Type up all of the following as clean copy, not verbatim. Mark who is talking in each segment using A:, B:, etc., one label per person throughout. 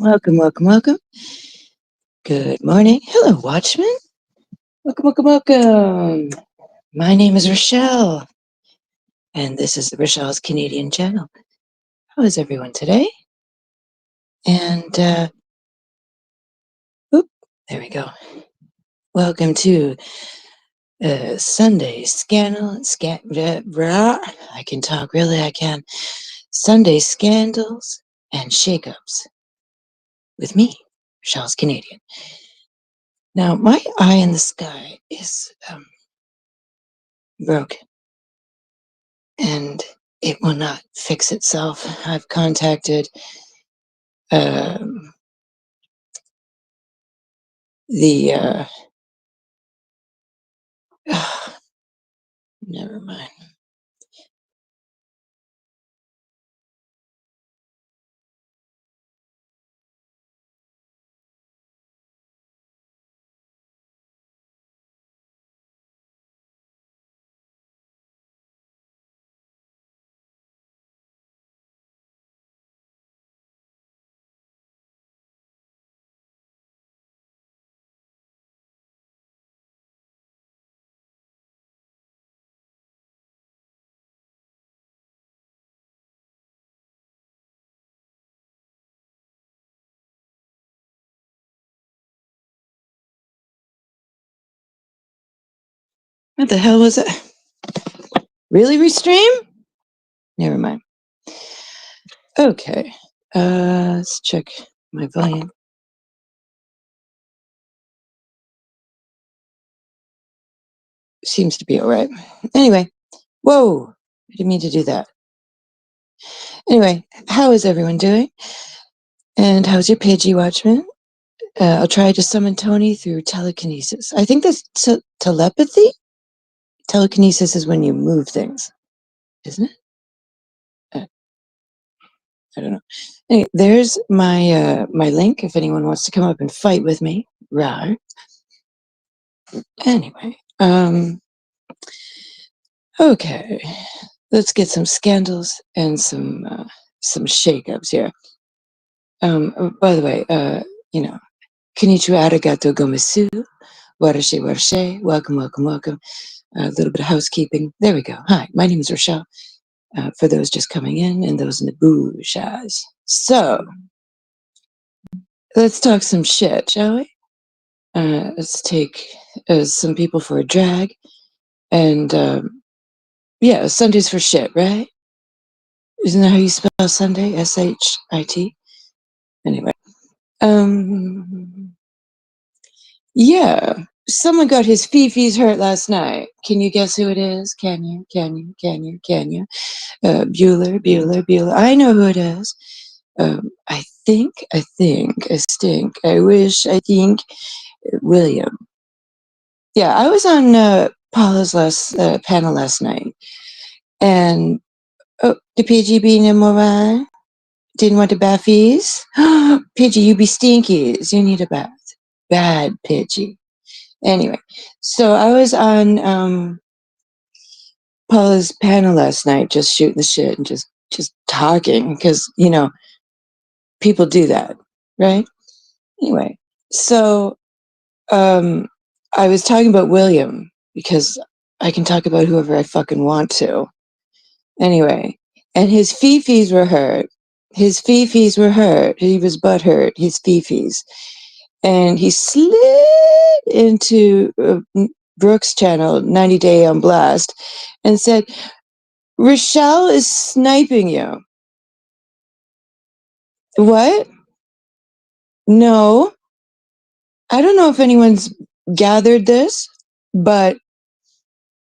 A: Welcome, welcome, welcome. Good morning. Hello, Watchman. Welcome, welcome, welcome. My name is Rochelle, and this is the Rochelle's Canadian channel. How is everyone today? And, there we go. Welcome to Sunday I can talk, really, I can. Sunday Scandals and Shakeups with me, Rochelle's Canadian. Now, my eye in the sky is broken, and it will not fix itself. I've contacted um, the. Never mind. What the hell was that? Really, Restream? Never mind. Okay. Let's check my volume. Seems to be all right. Anyway, whoa! I didn't mean to do that. Anyway, how is everyone doing? And how's your Pidgey Watchman? I'll try to summon Tony through telekinesis. I think that's telepathy? Telekinesis is when you move things, isn't it? I don't know. Anyway, there's my my link if anyone wants to come up and fight with me. Right. Anyway, okay. Let's get some scandals and some shakeups here. By the way, you know, konnichiwa, arigato gomesu, warashi warashi, welcome, welcome, welcome. A little bit of housekeeping. There we go. Hi, my name is Rochelle. For those just coming in and those in the bouchage. So, let's talk some shit, shall we? Let's take some people for a drag. And, yeah, Sunday's for shit, right? Isn't that how you spell Sunday? S-H-I-T? Anyway. Yeah. Someone got his fifis hurt last night. Can you guess who it is? Can you? Bueller. I know who it is. I stink. I wish, I think, William. Yeah, I was on Paula's last panel last night. And, oh, the PGB no more. Didn't want a baffies? Pidgey, you be stinkies. You need a bath. Bad Pidgey. Anyway, so I was on Paula's panel last night, just shooting the shit and just talking because people do that, right? Anyway, so I was talking about William because I can talk about whoever I fucking want to. Anyway, and his fifis were hurt. He was butthurt. His fifis. And he slid into Brooks' channel, 90 Day on Blast, and said, Rochelle is sniping you. What? No. I don't know if anyone's gathered this, but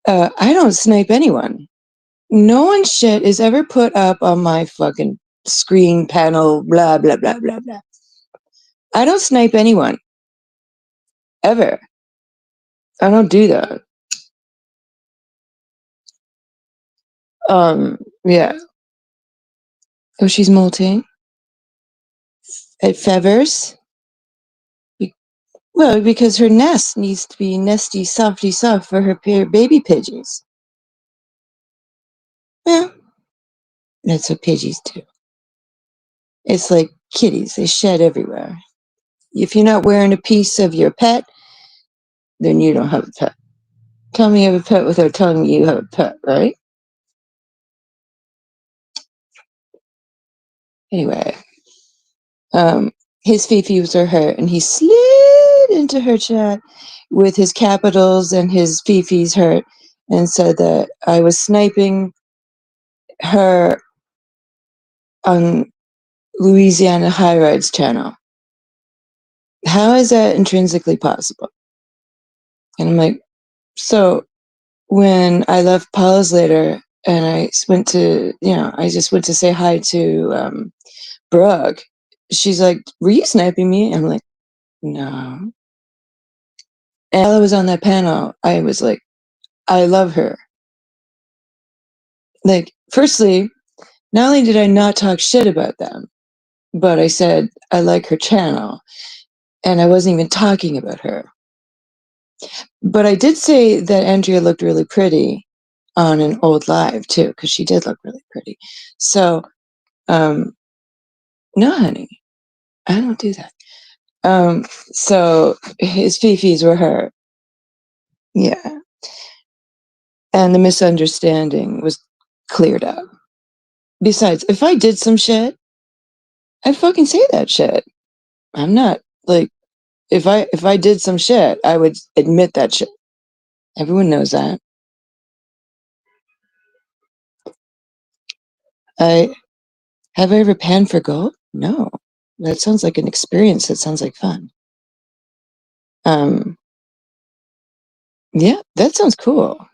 A: I don't snipe anyone. No one's shit is ever put up on my fucking screen panel, blah, blah, blah, blah, blah. I don't snipe anyone. Ever. I don't do that. Yeah. Oh, she's molting? At Fevers? Well, because her nest needs to be nesty, softy, soft for her baby Pidgeys. Yeah. That's what Pidgeys do. It's like kitties. They shed everywhere. If you're not wearing a piece of your pet, then you don't have a pet. Tell me you have a pet without telling me you have a pet, right? Anyway, his fifis are hurt, and he slid into her chat with his capitals and his fifis hurt, and said that I was sniping her on Louisiana High Rides channel. how is that intrinsically possible? And I'm like, so when I left Paula's later and I went to, I just went to say hi to Brooke, she's like, were you sniping me? I'm like, no. And while I was on that panel, I was like, I love her. Like, firstly, not only did I not talk shit about them, but I said, I like her channel. And I wasn't even talking about her. But I did say that Andrea looked really pretty on an old live too, because she did look really pretty. So, no, honey, I don't do that. So his fifis were her. Yeah. And the misunderstanding was cleared up. Besides, if I did some shit, I'd fucking say that shit. I'm not like, if I did some shit, I would admit that shit. Everyone knows that. Have I ever panned for gold? No. That sounds like an experience. That sounds like fun. Yeah, that sounds cool.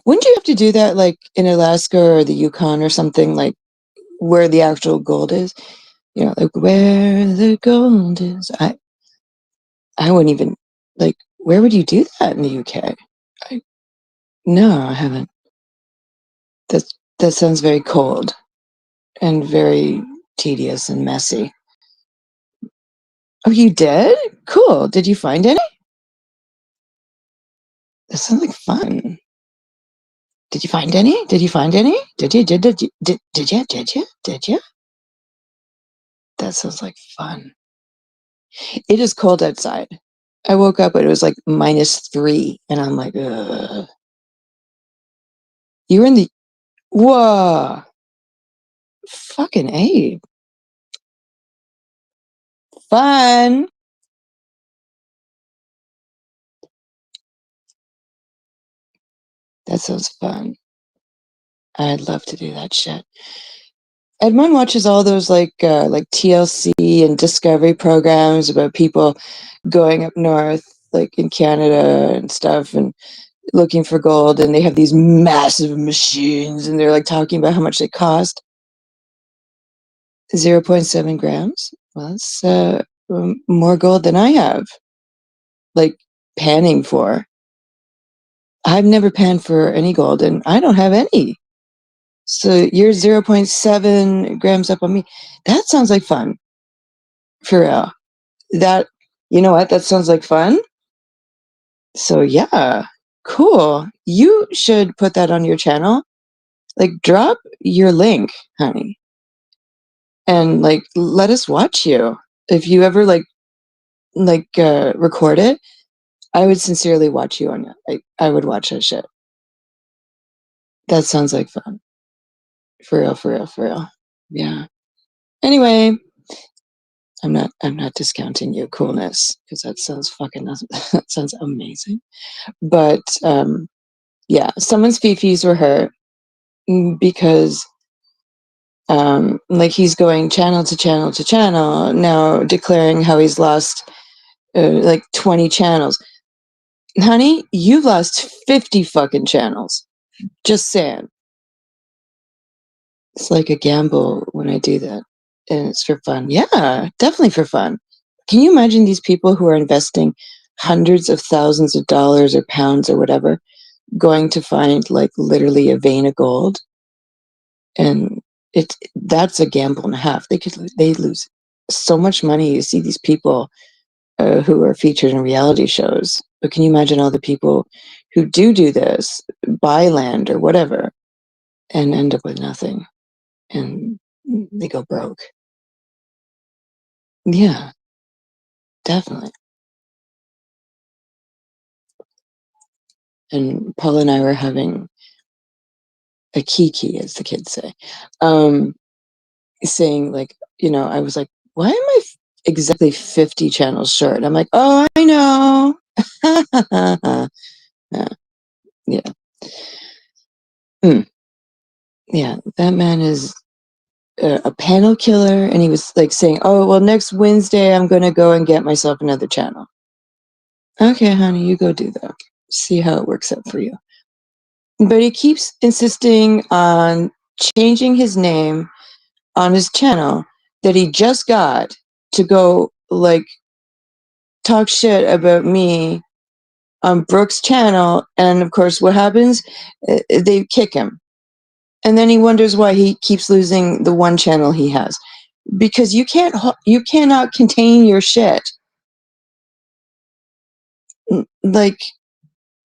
A: Wouldn't you have to do that like in Alaska or the Yukon or something, like where the actual gold is? Like where the gold is. I wouldn't even, like, where would you do that in the UK? No, I haven't. That sounds very cold and very tedious and messy. Oh, you did? Cool. Did you find any? That sounds like fun. Did you find any? Did you find any? Did you? Did you? Did you? That sounds like fun. It is cold outside. I woke up and it was like -3, and I'm like, ugh. You were in the, whoa, fucking A. Fun. That sounds fun. I'd love to do that shit. Edmund watches all those like TLC and Discovery programs about people going up north, like in Canada and stuff, and looking for gold, and they have these massive machines, and they're like talking about how much they cost. 0.7 grams. Well, that's more gold than I have, like, panning for. I've never panned for any gold, and I don't have any. So you're 0.7 grams up on me. That sounds like fun. For real. That, you know what? That sounds like fun. So yeah, cool. You should put that on your channel. Like, drop your link, honey, and like let us watch you. If you ever record it, I would sincerely watch you on it. I would watch that shit. That sounds like fun. For real, for real, for real. Yeah. Anyway, I'm not discounting your coolness, because that sounds fucking awesome. That sounds amazing. But yeah, someone's fifis were hurt because like he's going channel to channel to channel now, declaring how he's lost like 20 channels. Honey, you've lost 50 fucking channels. Just saying. It's like a gamble when I do that. And it's for fun. Yeah, definitely for fun. Can you imagine these people who are investing hundreds of thousands of dollars or pounds or whatever, going to find like literally a vein of gold? And that's a gamble and a half. They lose so much money. You see these people who are featured in reality shows. But can you imagine all the people who do this, buy land or whatever, and end up with nothing, and they go broke? Yeah, definitely. And Paul and I were having a kiki, as the kids say, saying like, I was like, why am I exactly 50 channels short? I'm like, oh, I know. Yeah. Yeah. Yeah, that man is a panel killer, and he was like saying, "Oh, well, next Wednesday I'm gonna go and get myself another channel." Okay, honey, you go do that. See how it works out for you. But he keeps insisting on changing his name on his channel that he just got to go like talk shit about me on Brooke's channel, and of course, what happens? They kick him, and then he wonders why he keeps losing the one channel he has, because you cannot contain your shit. Like,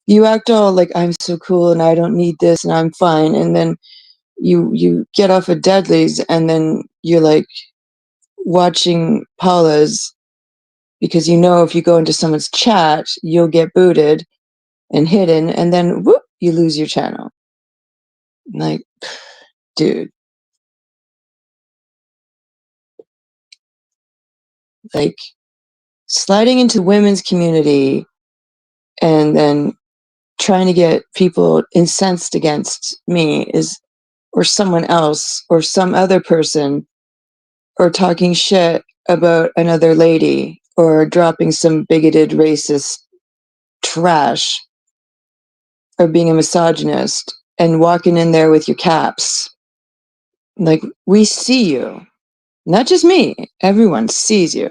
A: you act all like I'm so cool and I don't need this and I'm fine, and then you get off of Deadly's, and then you're like watching Paula's because you know if you go into someone's chat, you'll get booted and hidden, and then whoop, you lose your channel. Like, dude, like sliding into women's community and then trying to get people incensed against me is, or someone else, or some other person, or talking shit about another lady, or dropping some bigoted racist trash, or being a misogynist and walking in there with your caps. Like, we see you. Not just me. Everyone sees you.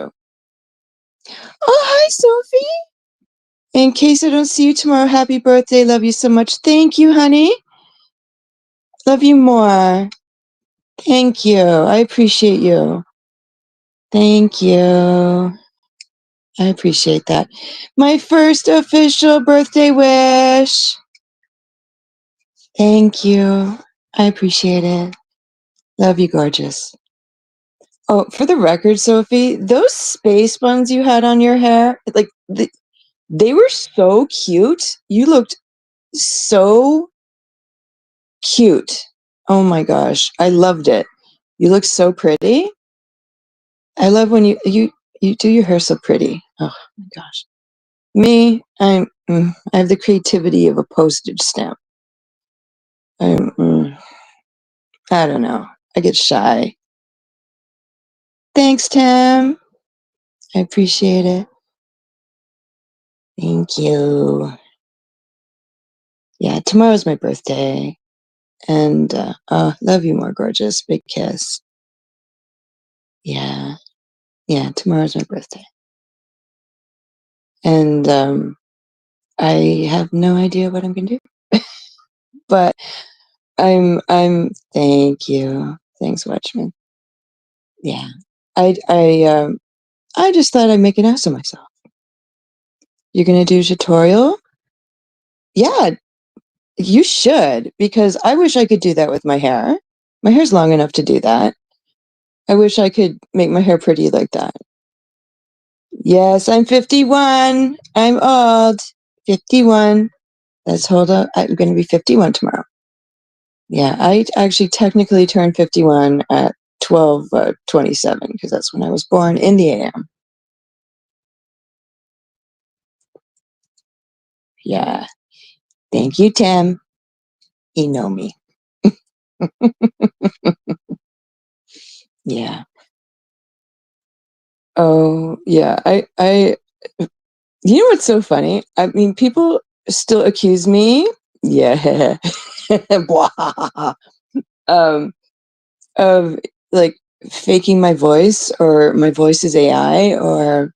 A: Oh, hi, Sophie. In case I don't see you tomorrow, happy birthday. Love you so much. Thank you, honey. Love you more. Thank you. I appreciate you. Thank you. I appreciate that. My first official birthday wish. Thank you. I appreciate it. Love you, gorgeous. Oh, for the record, Sophie, those space buns you had on your hair, like, they were so cute. You looked so cute. Oh my gosh, I loved it. You look so pretty. I love when you do your hair so pretty. Oh my gosh. Me, I have the creativity of a postage stamp. I'm, I don't know. I get shy. Thanks, Tim. I appreciate it. Thank you. Yeah, tomorrow's my birthday. And love you more, gorgeous. Big kiss. Yeah. Yeah, tomorrow's my birthday. And I have no idea what I'm gonna do. But thank you. Thanks, Watchman. Yeah. I just thought I'd make an ass of myself. You're gonna do a tutorial? Yeah, you should, because I wish I could do that with my hair. My hair's long enough to do that. I wish I could make my hair pretty like that. Yes, I'm 51. I'm old. 51. Let's hold up. I'm going to be 51 tomorrow. Yeah, I actually technically turned 51 at 12:27 because that's when I was born in the AM. Yeah. Thank you, Tim. You know me. Yeah. Oh, yeah. You know what's so funny? I mean, people still accuse me. Yeah. Blah. Of like faking my voice, or my voice is AI, or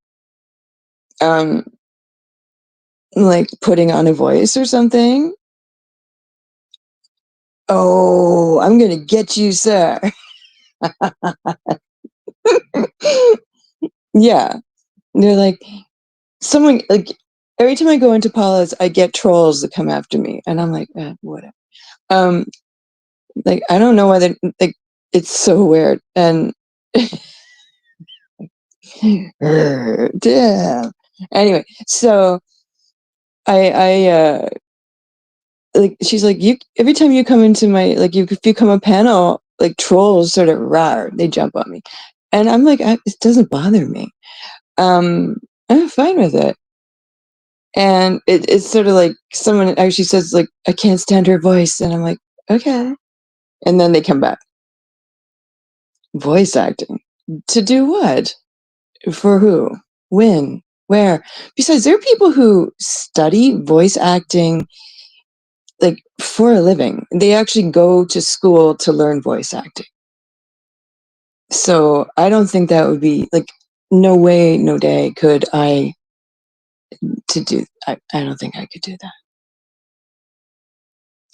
A: um like putting on a voice or something. Oh, I'm gonna get you, sir. Yeah. They're like, someone like, every time I go into Paula's, I get trolls that come after me, and I'm like, whatever. Um, like, I don't know why they like. It's so weird, and damn. Anyway, so I like, she's like, you every time you come into my, like, you, if you come a panel, like, trolls sort of rar, they jump on me, and I'm like, it doesn't bother me. I'm fine with it. And it's sort of like someone actually says, like, I can't stand her voice, and I'm like, okay, and then they come back. Voice acting. To do what? For who? When? Where? Besides, there are people who study voice acting like for a living. They actually go to school to learn voice acting. So I don't think that would be like no way, no day could I I don't think I could do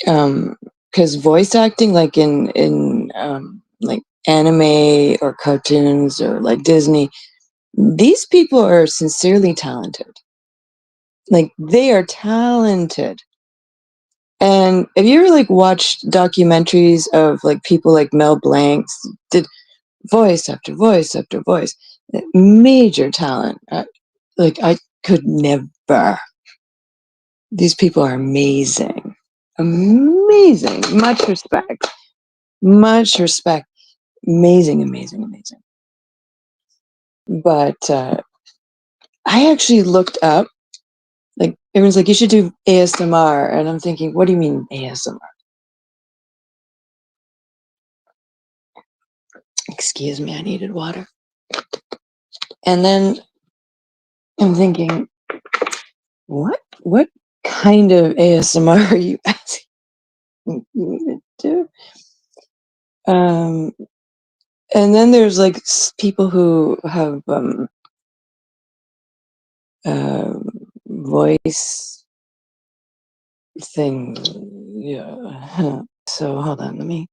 A: that. Because voice acting like in like anime or cartoons or like Disney, these people are sincerely talented. Like they are talented. And have you ever like watched documentaries of like people like Mel Blanc did voice after voice after voice, major talent. Like I could never. These people are amazing, amazing. Much respect, much respect. Amazing, amazing, amazing. But I actually looked up. Like everyone's like, you should do ASMR, and I'm thinking, what do you mean ASMR? Excuse me, I needed water. And then I'm thinking, what kind of ASMR are you asking me to do? And then there's like people who have uh, voice thing. Yeah. So hold on,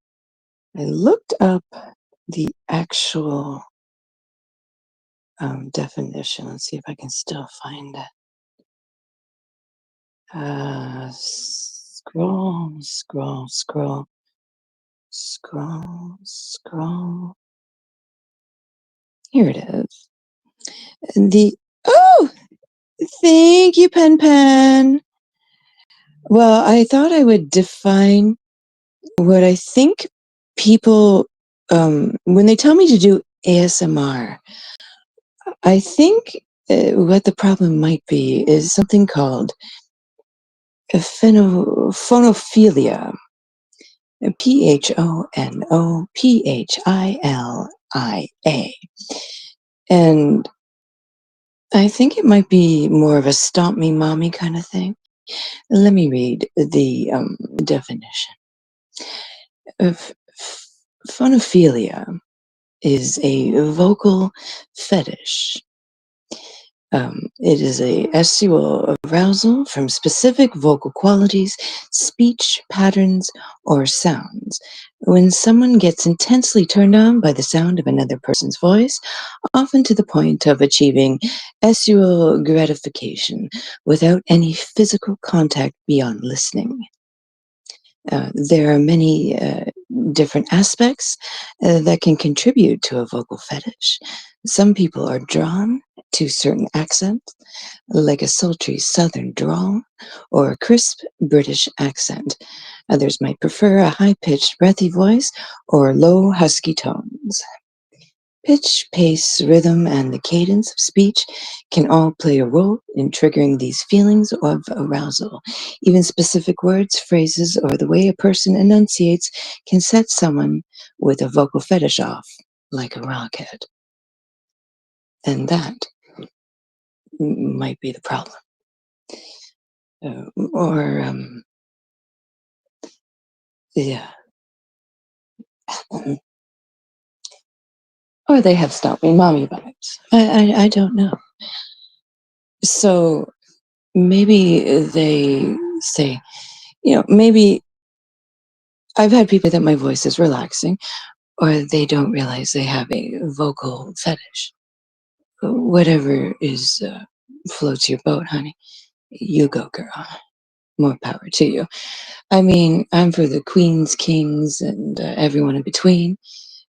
A: I looked up the actual definition. Let's see if I can still find it. Scroll. Here it is. Oh, thank you, Pen. Well, I thought I would define what I think people, when they tell me to do ASMR, I think what the problem might be is something called phonophilia. Phonophilia. And I think it might be more of a stomp me mommy kind of thing. Let me read the definition. Of phonophilia is a vocal fetish. It is a sexual arousal from specific vocal qualities, speech patterns, or sounds. When someone gets intensely turned on by the sound of another person's voice, often to the point of achieving sexual gratification without any physical contact beyond listening. There are many different aspects that can contribute to a vocal fetish. Some people are drawn to certain accents, like a sultry southern drawl or a crisp British accent. Others might prefer a high pitched, breathy voice or low, husky tones. Pitch, pace, rhythm, and the cadence of speech can all play a role in triggering these feelings of arousal. Even specific words, phrases, or the way a person enunciates can set someone with a vocal fetish off, like a rocket. And that might be the problem. Or, yeah. Or they have Stop Me Mommy vibes. I don't know. So maybe they say, maybe I've had people that my voice is relaxing, or they don't realize they have a vocal fetish. Whatever is floats your boat, honey. You go, girl. More power to you. I mean, I'm for the queens, kings, and everyone in between.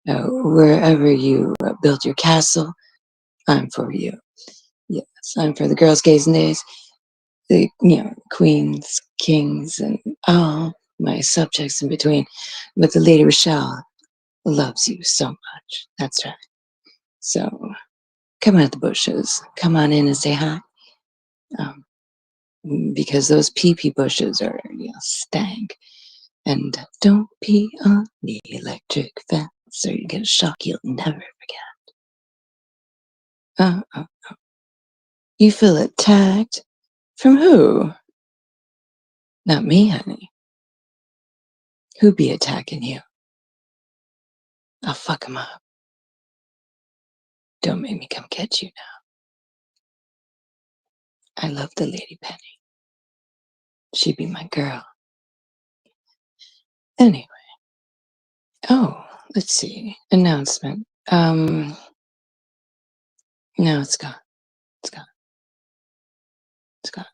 A: Wherever you build your castle, I'm for you. Yes, I'm for the girls, gays, and days. The queens, kings, and all my subjects in between. But the Lady Rochelle loves you so much. That's right. So come out the bushes. Come on in and say hi. Um, because those pee bushes are stank. And don't pee on the electric fence. So you get a shock you'll never forget. Oh, you feel attacked? From who? Not me, honey. Who be attacking you? I'll fuck him up. Don't make me come get you now. I love the Lady Penny. She be my girl. Anyway. Oh, let's see. Announcement. No, it's gone. It's gone. It's gone.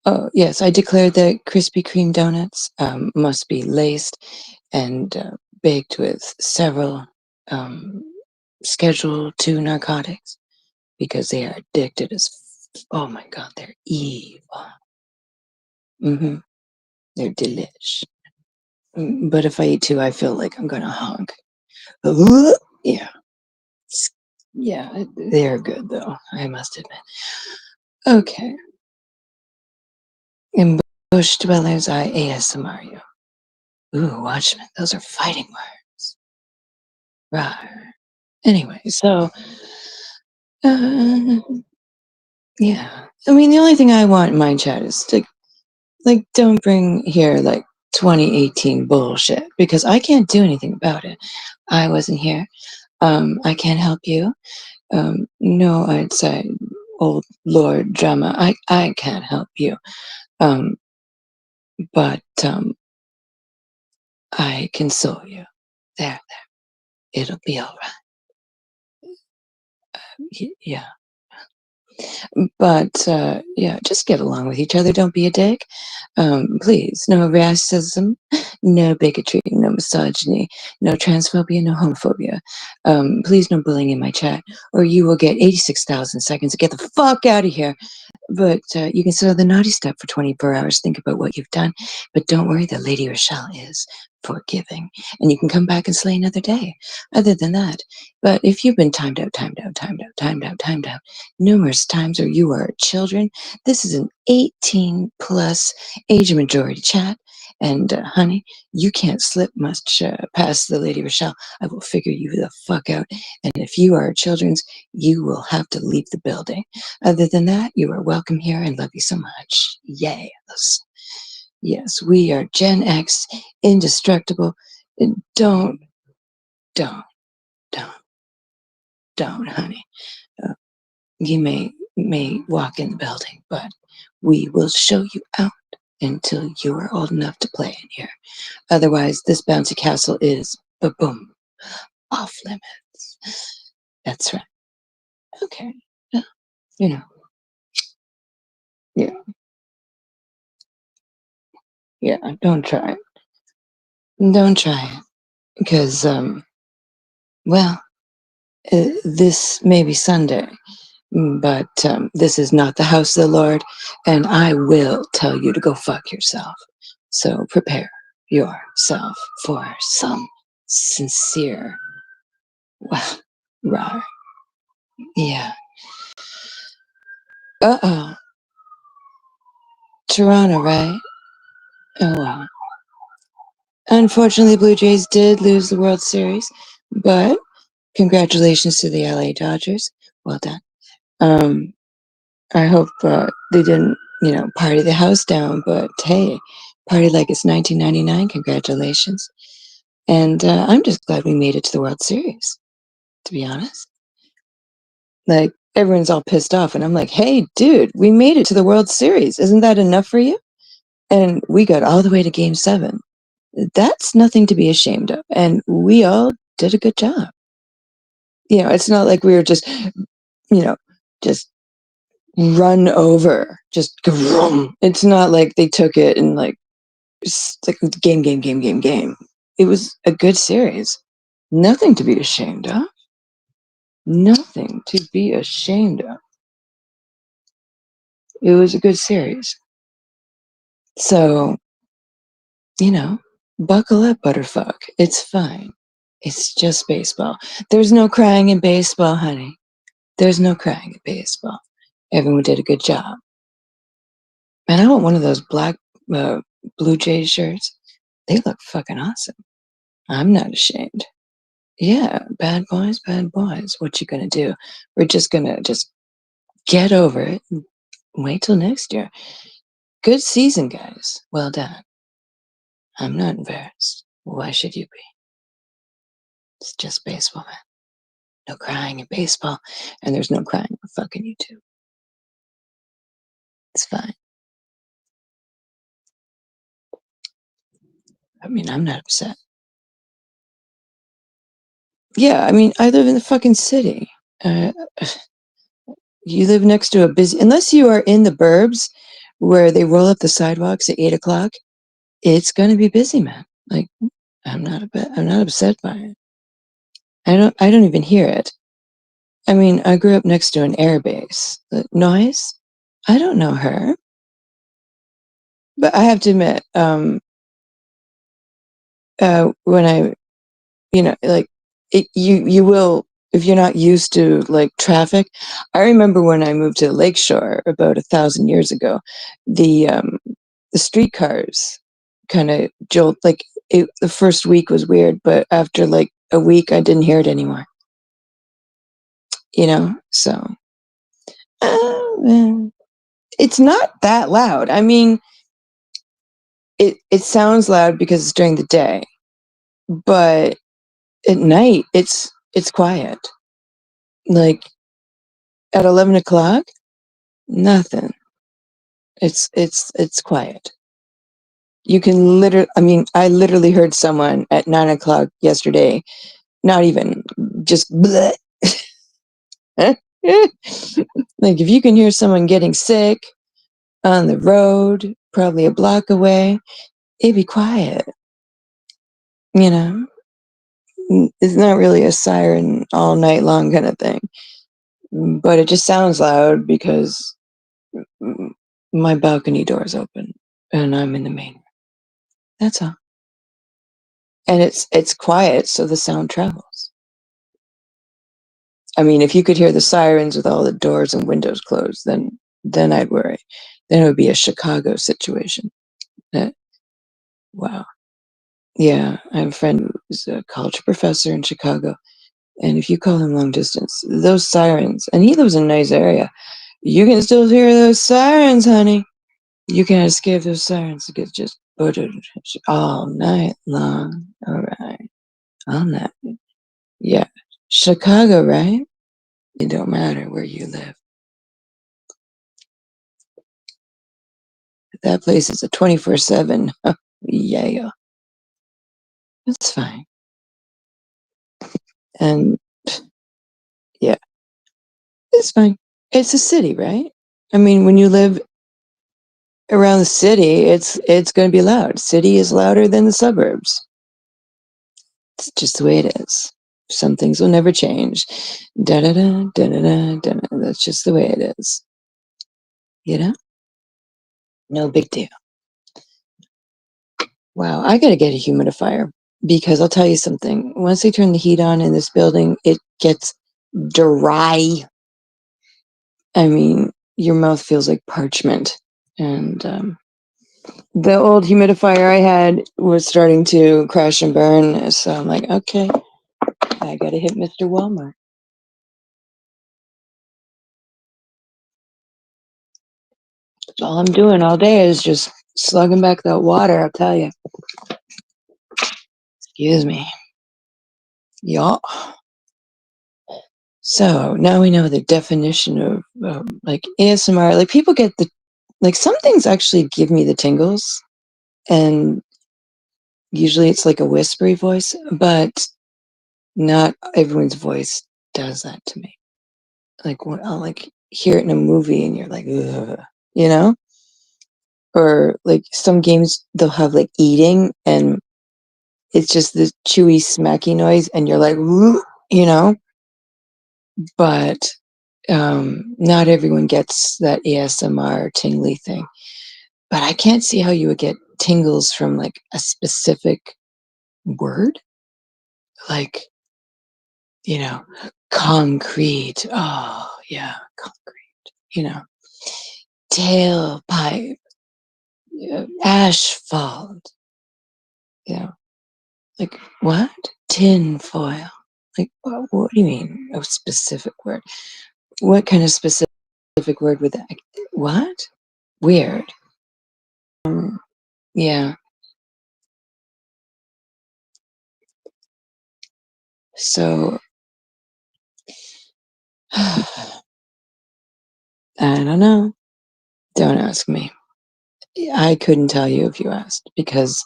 A: Oh, yes, I declared that Krispy Kreme donuts must be laced and baked with several um, Schedule 2 narcotics because they are addicted as oh my god, they're evil. They're delish. But if I eat two, I feel like I'm gonna honk. Yeah. Yeah, they're good though, I must admit. Okay. In bush dwellers, I ASMR you. Ooh, Watchmen, those are fighting words. Rawr. Anyway, so, uh, yeah. I mean, the only thing I want in my chat is to, like, don't bring here, like, 2018 bullshit, because I can't do anything about it. I wasn't here. I can't help you. No, I'd say, old Lord Drama, I can't help you. But, I console you. There. It'll be all right. Yeah. But yeah, just get along with each other. Don't be a dick. Please, no racism, no bigotry, no misogyny, no transphobia, no homophobia. Please, no bullying in my chat, or you will get 86,000 seconds to get the fuck out of here. But you can sit on the naughty step for 24 hours, think about what you've done. But don't worry, the Lady Rochelle is forgiving. And you can come back and slay another day. Other than that, but if you've been timed out numerous times, or you are children, this is an 18 plus age majority chat. And honey, you can't slip much past the Lady Rochelle. I will figure you the fuck out. And if you are children's, you will have to leave the building. Other than that, you are welcome here and love you so much. Yay. Yes, we are Gen X, indestructible. And don't, don't, don't, honey. You may walk in the building, but we will show you out until you are old enough to play in here. Otherwise, this bouncy castle is boom off limits. That's right. Okay. Yeah, you know. Yeah. Yeah. Don't try it. Don't try it because well, this may be Sunday, but this is not the house of the Lord, and I will tell you to go fuck yourself. So prepare yourself for some sincere, well, rar. Yeah. Uh-oh. Toronto, right? Oh, wow. Unfortunately, the Blue Jays did lose the World Series, but congratulations to the LA Dodgers. Well done. I hope they didn't, party the house down, but hey, party like it's 1999. Congratulations. And I'm just glad we made it to the World Series, to be honest. Like, everyone's all pissed off, and I'm like, hey, dude, we made it to the World Series. Isn't that enough for you? And we got all the way to Game 7. That's nothing to be ashamed of. And we all did a good job. It's not like we were just, just run over, just grum. It's not like they took it and like game. It was a good series. Nothing to be ashamed of. Nothing to be ashamed of. It was a good series. So, buckle up, butterfuck. It's fine. It's just baseball. There's no crying in baseball, honey. There's no crying in baseball. Everyone did a good job. Man, I want one of those black Blue Jays shirts. They look fucking awesome. I'm not ashamed. Yeah, bad boys, bad boys. What you gonna do? We're just gonna just get over it and wait till next year. Good season, guys. Well done. I'm not embarrassed. Why should you be? It's just baseball, man. No crying in baseball, and there's no crying on fucking YouTube. It's fine. I mean, I'm not upset. Yeah, I mean, I live in the fucking city. Uh, you live next to a busy, unless you are in the burbs where they roll up the sidewalks at 8 o'clock, it's gonna be busy, man. Like, I'm not upset by it. I don't even hear it. I mean, I grew up next to an air base. The noise? I don't know her. But I have to admit, when I, like, you will, if you're not used to like traffic. I remember when I moved to Lakeshore about 1,000 years ago, the streetcars kind of jolt. Like the first week was weird, but after like a week, I didn't hear it anymore. So uh, it's not that loud. I mean, it sounds loud because it's during the day, but at night it's quiet. Like at 11 o'clock, nothing. It's quiet. You can literally. I mean, I literally heard someone at 9 o'clock yesterday. Not even just bleh. Like if you can hear someone getting sick on the road, probably a block away, it'd be quiet. You know, it's not really a siren all night long kind of thing, but it just sounds loud because my balcony door is open and I'm in the main room. That's all. And it's quiet, so the sound travels. I mean, if you could hear the sirens with all the doors and windows closed, then I'd worry. Then it would be a Chicago situation. That, wow. Yeah, I have a friend who's a college professor in Chicago, and if you call him long distance, those sirens, and he lives in a nice area, you can still hear those sirens, honey. You can't escape those sirens. It gets just buttered all night long. All right, all night. Yeah, Chicago, right? It don't matter where you live. That place is a 24/7. Yeah, it's fine. And yeah, it's fine. It's a city, right? I mean, when you live around the city, it's going to be loud. City is louder than the suburbs. It's just the way it is. Some things will never change. Da da da da da da da. That's just the way it is. You know, no big deal. Wow, I gotta get a humidifier because I'll tell you something. Once they turn the heat on in this building, it gets dry. I mean, your mouth feels like parchment. And the old humidifier I had was starting to crash and burn. So I'm like, okay, I gotta hit Mr. Walmart. That's all I'm doing all day is just slugging back that water, I'll tell you. Excuse me. Y'all. So now we know the definition of like ASMR. Like people get like some things actually give me the tingles, and usually it's like a whispery voice, but not everyone's voice does that to me. Like when I'll like hear it in a movie and you're like, ugh, you know? Or like some games they'll have like eating and it's just this chewy smacky noise and you're like, "Ooh," you know? But not everyone gets that ASMR tingly thing. But I can't see how you would get tingles from like a specific word. Like, you know, concrete. Oh, yeah, concrete. Tailpipe, asphalt. You know, like what? Tin foil. Like, what do you mean? A specific word? What kind of specific word would that? What? Weird. Yeah. So, I don't know. Don't ask me. I couldn't tell you if you asked because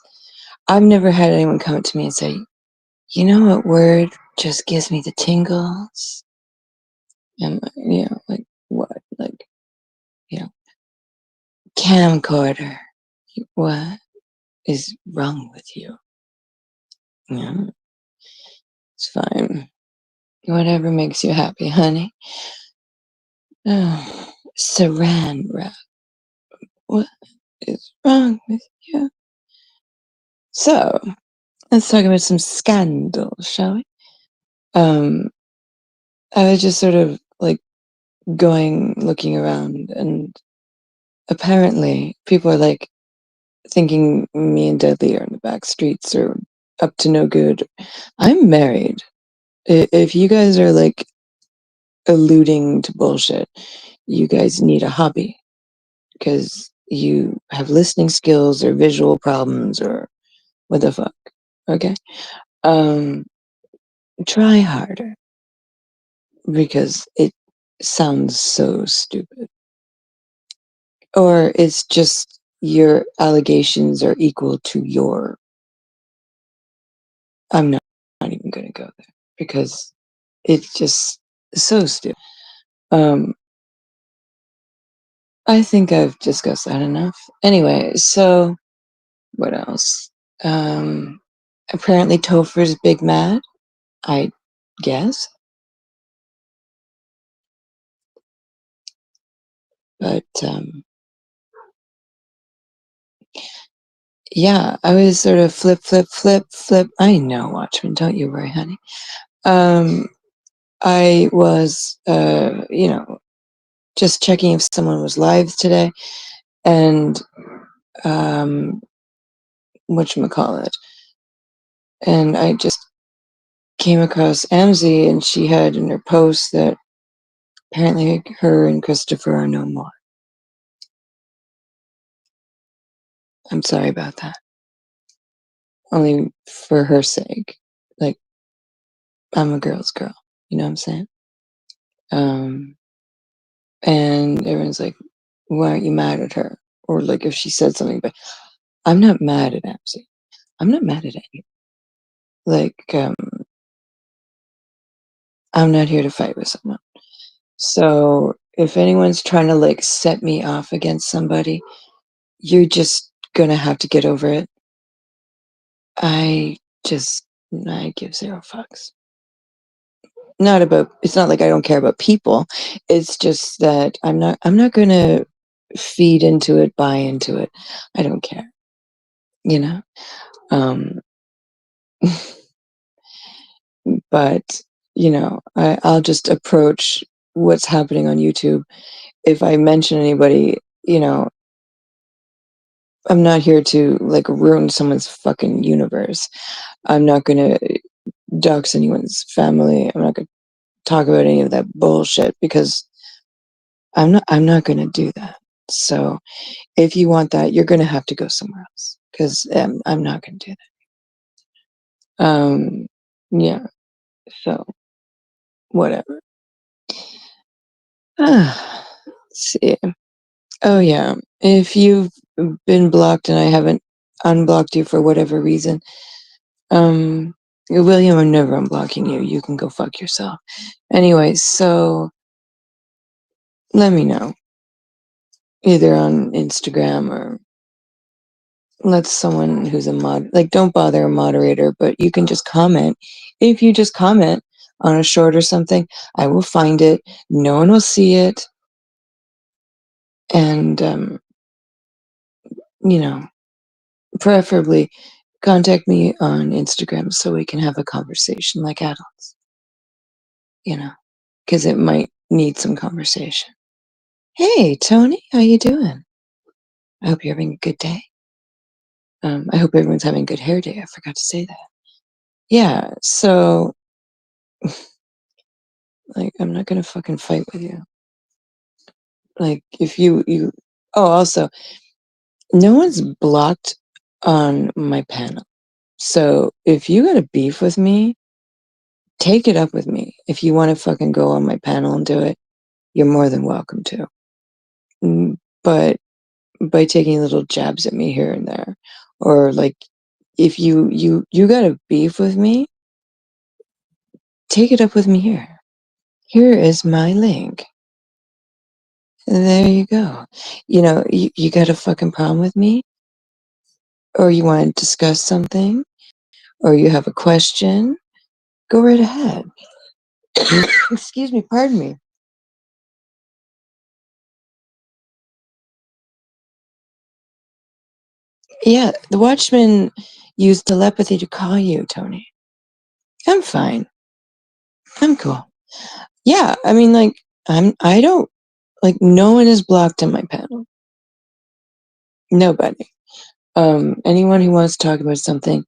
A: I've never had anyone come up to me and say, you know what word just gives me the tingles? And, like what? Like, you know, camcorder. What is wrong with you? Yeah, it's fine. Whatever makes you happy, honey. Oh, saran wrap. What is wrong with you? So, let's talk about some scandal, shall we? Um, I was just sort of like looking around, and apparently people are like thinking me and Dudley are in the back streets or up to no good. I'm married. If you guys are like alluding to bullshit, you guys need a hobby because you have listening skills or visual problems or what the fuck. Okay? Um, Try harder because it sounds so stupid. Or it's just your allegations are equal to your. I'm not even gonna go there because it's just so stupid. Um, I think I've discussed that enough. Anyway, so what else? Um, Apparently Topher's big mad, I guess. But yeah, I was sort of flip, flip, flip, flip. I know, Watchman, don't you worry, honey. I was, just checking if someone was live today, and whatchamacallit, and I just came across Amzie, and she had in her post that apparently her and Christopher are no more. I'm sorry about that. Only for her sake. Like, I'm a girl's girl. You know what I'm saying? Um, and everyone's like, why aren't you mad at her? Or like if she said something, but I'm not mad at Amzie. I'm not mad at anyone. Like, I'm not here to fight with someone. So if anyone's trying to like set me off against somebody, you're just gonna have to get over it. I I give zero fucks. It's not like I don't care about people. It's just that I'm not gonna feed into it, buy into it. I don't care, you know? Um, but I'll just approach what's happening on YouTube. If I mention anybody, I'm not here to like ruin someone's fucking universe. I'm not gonna dox anyone's family. I'm not gonna talk about any of that bullshit because I'm not gonna do that. So if you want that, you're gonna have to go somewhere else because I'm not gonna do that. Yeah. So whatever. Let's see. Oh yeah. If you've been blocked and I haven't unblocked you for whatever reason, William, I'm never unblocking you. You can go fuck yourself. Anyway, so let me know either on Instagram or let someone who's a like don't bother a moderator, but you can just comment. If you just comment on a short or something, I will find it. No one will see it. And you know, preferably contact me on Instagram so we can have a conversation like adults, because it might need some conversation. Hey, Tony, how you doing? I hope you're having a good day. I hope everyone's having a good hair day. I forgot to say that. Yeah, so Like, I'm not gonna fucking fight with you. Like, if you oh, also, no one's blocked on my panel. So if you got a beef with me, take it up with me. If you want to fucking go on my panel and do it, you're more than welcome to. But by taking little jabs at me here and there, or like, if you got a beef with me, take it up with me here. Here is my link. There you go. You got a fucking problem with me, or you want to discuss something, or you have a question, go right ahead. Excuse me, pardon me. Yeah, the Watchman used telepathy to call you, Tony. I'm fine. I'm cool. Yeah, I mean, like, I don't, like, no one is blocked on my panel. Nobody. Anyone who wants to talk about something,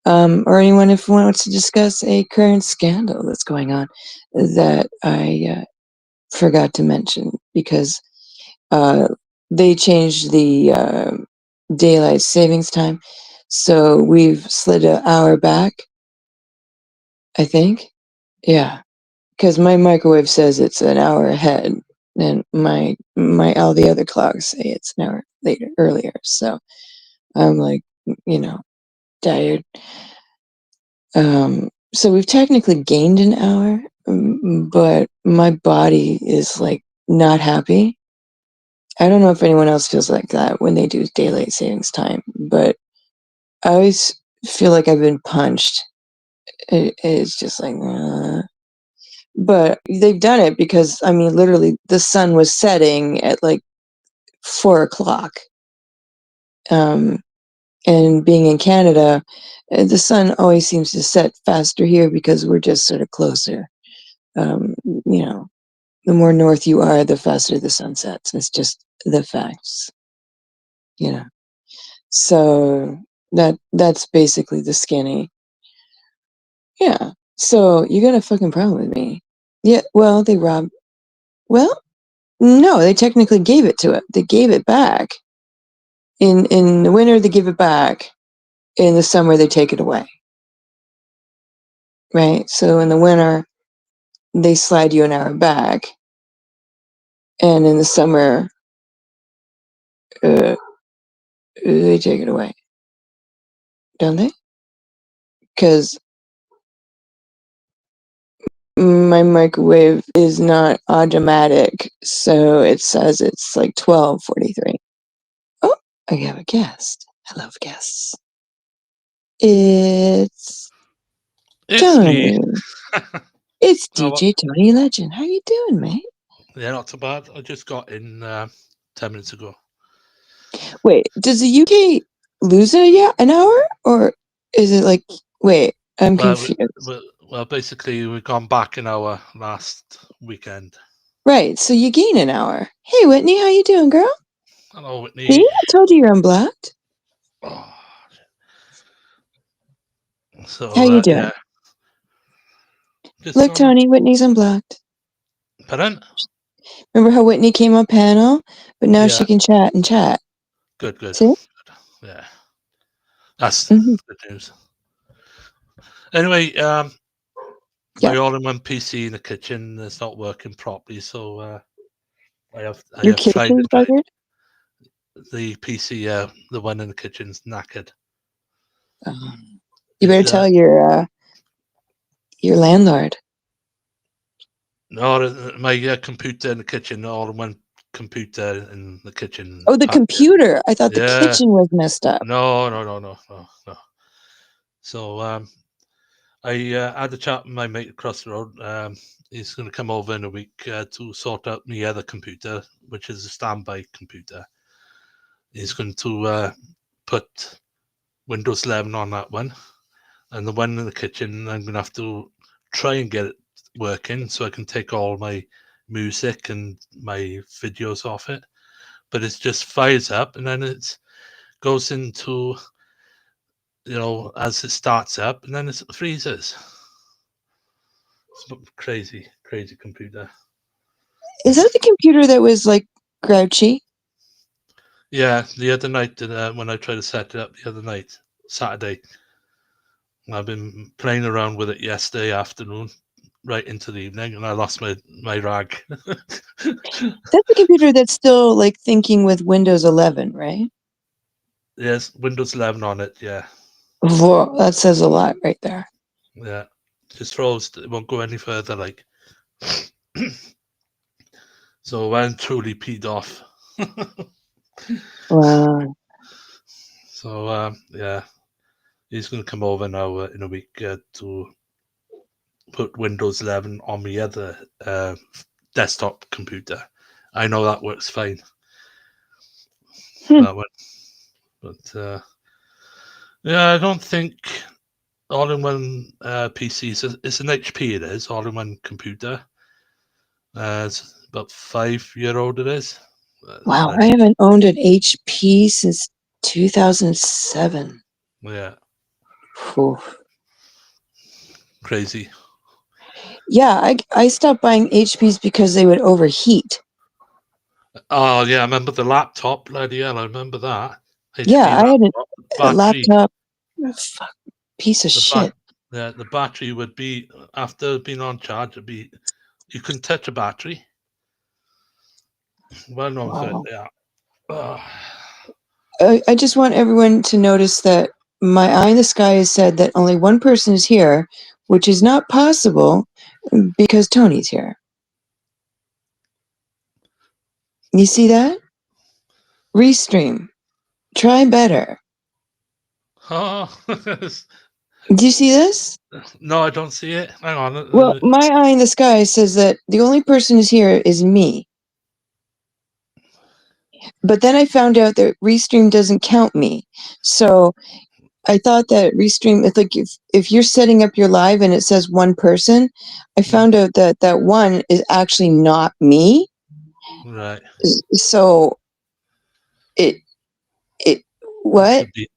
A: or anyone if wants to discuss a current scandal that's going on that I forgot to mention because they changed the daylight savings time, so we've slid an hour back, I think. Yeah, because my microwave says it's an hour ahead, and my all the other clocks say it's an hour later earlier. So I'm like, tired. So we've technically gained an hour, but my body is like not happy. I don't know if anyone else feels like that when they do daylight savings time, but I always feel like I've been punched. It's just like, but they've done it because, I mean, literally the sun was setting at like 4 o'clock. And being in Canada, the sun always seems to set faster here because we're just sort of closer. You know, the more north you are, the faster the sun sets. It's just the facts, you know. So that's basically the skinny. Yeah. So you got a fucking problem with me. Yeah, well, they robbed. Well, no, they technically gave it to it. They gave it back. In the winter, they give it back. In the summer, they take it away. Right? So in the winter, they slide you an hour back. And in the summer, they take it away. Don't they? Because my microwave is not automatic, so it says it's like 12:43. Oh, I have a guest. I love guests. It's
B: It's me.
A: Tony. It's
B: Oh, well,
A: DJ Tony Legend. How you doing, mate?
B: yeah, not too bad. I just got in 10 minutes ago.
A: Wait, does the UK lose an hour, or is it like? Wait, I'm
B: Well,
A: confused.
B: well, basically, we've gone back in our last weekend.
A: Right, so you gain an hour. Hey, Whitney, how you doing, girl?
B: Hello,
A: See,
B: Whitney.
A: I told you you're unblocked.
B: Oh,
A: How
B: so,
A: you doing?
B: yeah, just
A: Look, Tony, Whitney's unblocked.
B: pardon?
A: Remember how Whitney came on panel, but now she
B: Yeah,
A: can chat and chat.
B: good, good,
A: See?
B: good. Yeah, that's
A: Hmm.
B: good news. Anyway,
A: Yeah,
B: my all-in-one PC in the kitchen is not working properly, so I
A: your
B: have tried
A: kitchen's
B: and tried.
A: buggered.
B: The PC, the one in the kitchen's knackered.
A: You better
B: It,
A: tell your landlord.
B: no, my computer in the kitchen, all in one computer in the kitchen
A: Oh, the
B: package.
A: computer. I thought the
B: Yeah,
A: kitchen was messed up.
B: no, no, no, no, no, no. So I had a chat with my mate across the road. He's going to come over in a week to sort out the other computer, which is a standby computer. He's going to put Windows 11 on that one, and the one in the kitchen, I'm going to have to try and get it working so I can take all my music and my videos off it. But it just fires up and then it goes into, as it starts up and then it freezes. It's a crazy, crazy computer.
A: Is that the computer that was like grouchy?
B: Yeah, the other night when I tried to set it up the other night, Saturday, I've been playing around with it yesterday afternoon, right into the evening, and I lost my rag.
A: That's the computer that's still like thinking with Windows 11, right?
B: Yes, Windows 11 on it. Yeah,
A: Whoa, that says a lot right there.
B: yeah. Just froze. It won't go any further. Like, so I'm truly peed off.
A: Wow.
B: So yeah, he's going to come over now in a week to put Windows 11 on my other desktop computer. I know that works fine.
A: Hmm.
B: That one, but yeah, I don't think all-in-one PCs. It's an HP. It is all-in-one computer. It's about 5 year old. It is.
A: Wow,
B: I
A: I
B: think.
A: haven't owned an HP since 2007.
B: Yeah,
A: Whew.
B: crazy.
A: Yeah, I stopped buying HPs because they would overheat.
B: Oh yeah, I remember the laptop. Bloody hell, I remember that
A: Yeah,
B: HP
A: I had
B: laptop.
A: a
B: Battery.
A: laptop. Fuck, piece of
B: The back.
A: shit.
B: The battery would be after being on charge. It'd be you couldn't touch a battery. Well known for it.
A: Wow.
B: Yeah. Oh,
A: I just want everyone to notice that my eye in the sky has said that only one person is here, which is not possible because Tony's here. You see that? Restream. Try better.
B: oh.
A: Do you see this?
B: No, I don't see it. Hang on.
A: Well, my eye in the sky says that the only person who's here is me. But then I found out that Restream doesn't count me. So I thought that Restream, it's like if you're setting up your live and it says one person, I found out that that one is actually not me.
B: Right.
A: So it
B: It
A: what?
B: should be.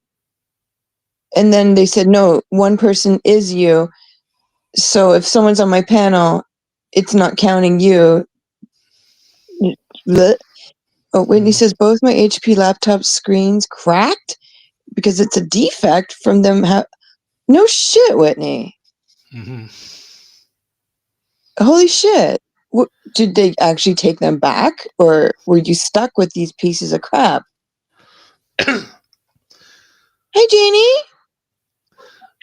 A: And then they said no, one person is you. So if someone's on my panel, it's not counting you. Blech. Oh, Whitney says both my HP laptop screens cracked because it's a defect from them. No shit, Whitney.
B: Mm-hmm.
A: Holy shit. Did they actually take them back, or were you stuck with these pieces of crap? Hey, Janie.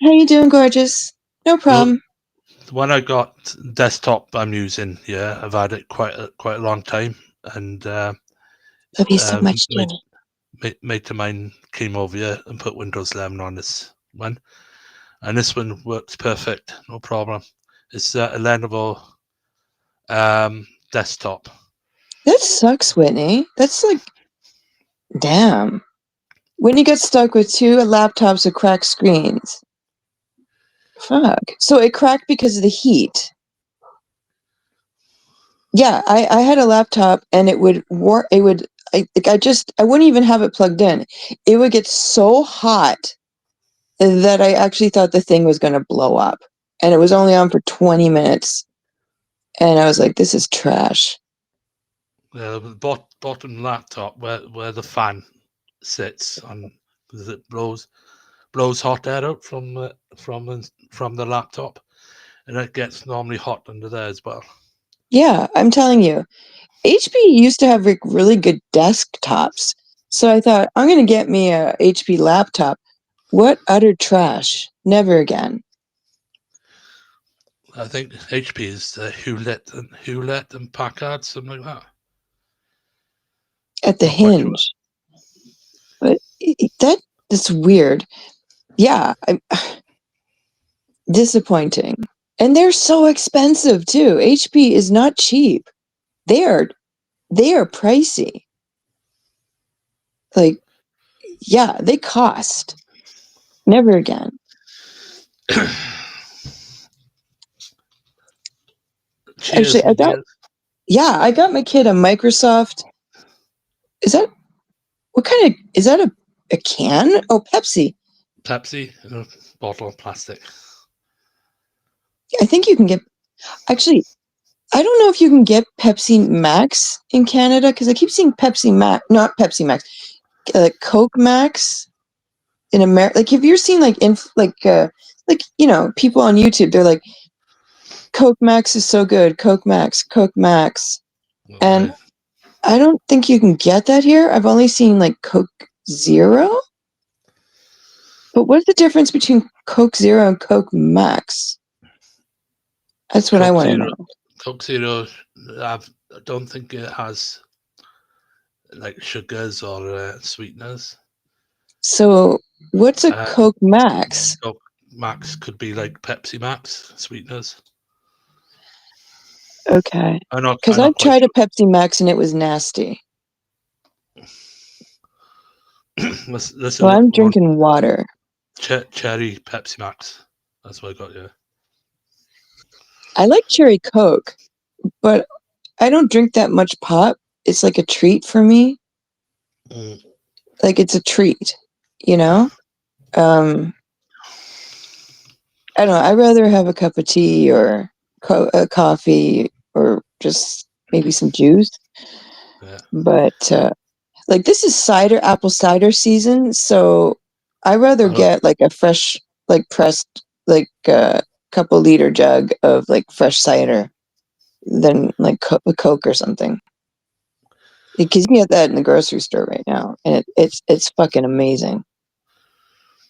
A: How you doing, gorgeous? No
B: the
A: problem.
B: one I got desktop I'm using. Yeah, I've had it quite a long time, and
A: Love you so much,
B: mate,
A: Janie.
B: mate of mine came over here and put Windows 11 on this one, and this one works perfect, no problem. It's a Lenovo desktop.
A: That sucks, Whitney. That's like, damn. Whitney got stuck with two laptops with cracked screens. Fuck. So it cracked because of the heat. Yeah, I had a laptop and it would I wouldn't even have it plugged in. It would get so hot that I actually thought the thing was going to blow up. And it was only on for 20 minutes. And I was like, this is trash.
B: The bottom laptop where the fan sits on because it blows hot air out from the laptop, and it gets normally hot under there as well.
A: Yeah, I'm telling you. HP used to have like really good desktops. So I thought, I'm going to get me a HP laptop. What utter trash. Never again.
B: I think HP is Hewlett and Packard, something like that.
A: At the
B: Not quite sure.
A: hinge. But that's weird. Yeah, disappointing. And they're so expensive too. HP is not cheap. They are pricey. Like, yeah, they cost. Never again. Actually,
B: Cheers, my dear.
A: I got my kid a Microsoft. Is that what kind of is that a can? Oh, Pepsi.
B: Pepsi in a bottle of plastic.
A: I think you can get Actually, I don't know if you can get Pepsi Max in Canada because I keep seeing Pepsi Max, not Pepsi Max, Coke Max in America. Like, have you ever seen like people on YouTube? They're like, Coke Max is so good, Coke Max, and
B: Right.
A: I don't think you can get that here. I've only seen like Coke Zero. But what's the difference between Coke Zero and Coke Max? That's what I
B: Coke
A: want to
B: Zero.
A: know.
B: Coke Zero. I don't think it has like sugars or sweeteners.
A: So, what's a
B: Uh,
A: Coke Max?
B: Coke Max could be like Pepsi Max sweeteners.
A: Okay.
B: I'm not.
A: Because
B: I'm
A: I've
B: not quite
A: tried a Pepsi Max and it was nasty.
B: sure. This
A: So I'm
B: one
A: drinking water.
B: cherry Pepsi Max. That's what I got. Yeah.
A: I like cherry Coke, but I don't drink that much pop. It's like a treat for me.
B: Mm.
A: Like it's a treat, you know? Um, I don't know. I'd rather have a cup of tea or a coffee or just maybe some juice.
B: Yeah.
A: But like this is apple cider season, so I rather
B: I don't,
A: get like a fresh, like pressed, like couple liter jug of like fresh cider than like a Coke or something. Because you can get that in the grocery store right now, and it's fucking amazing.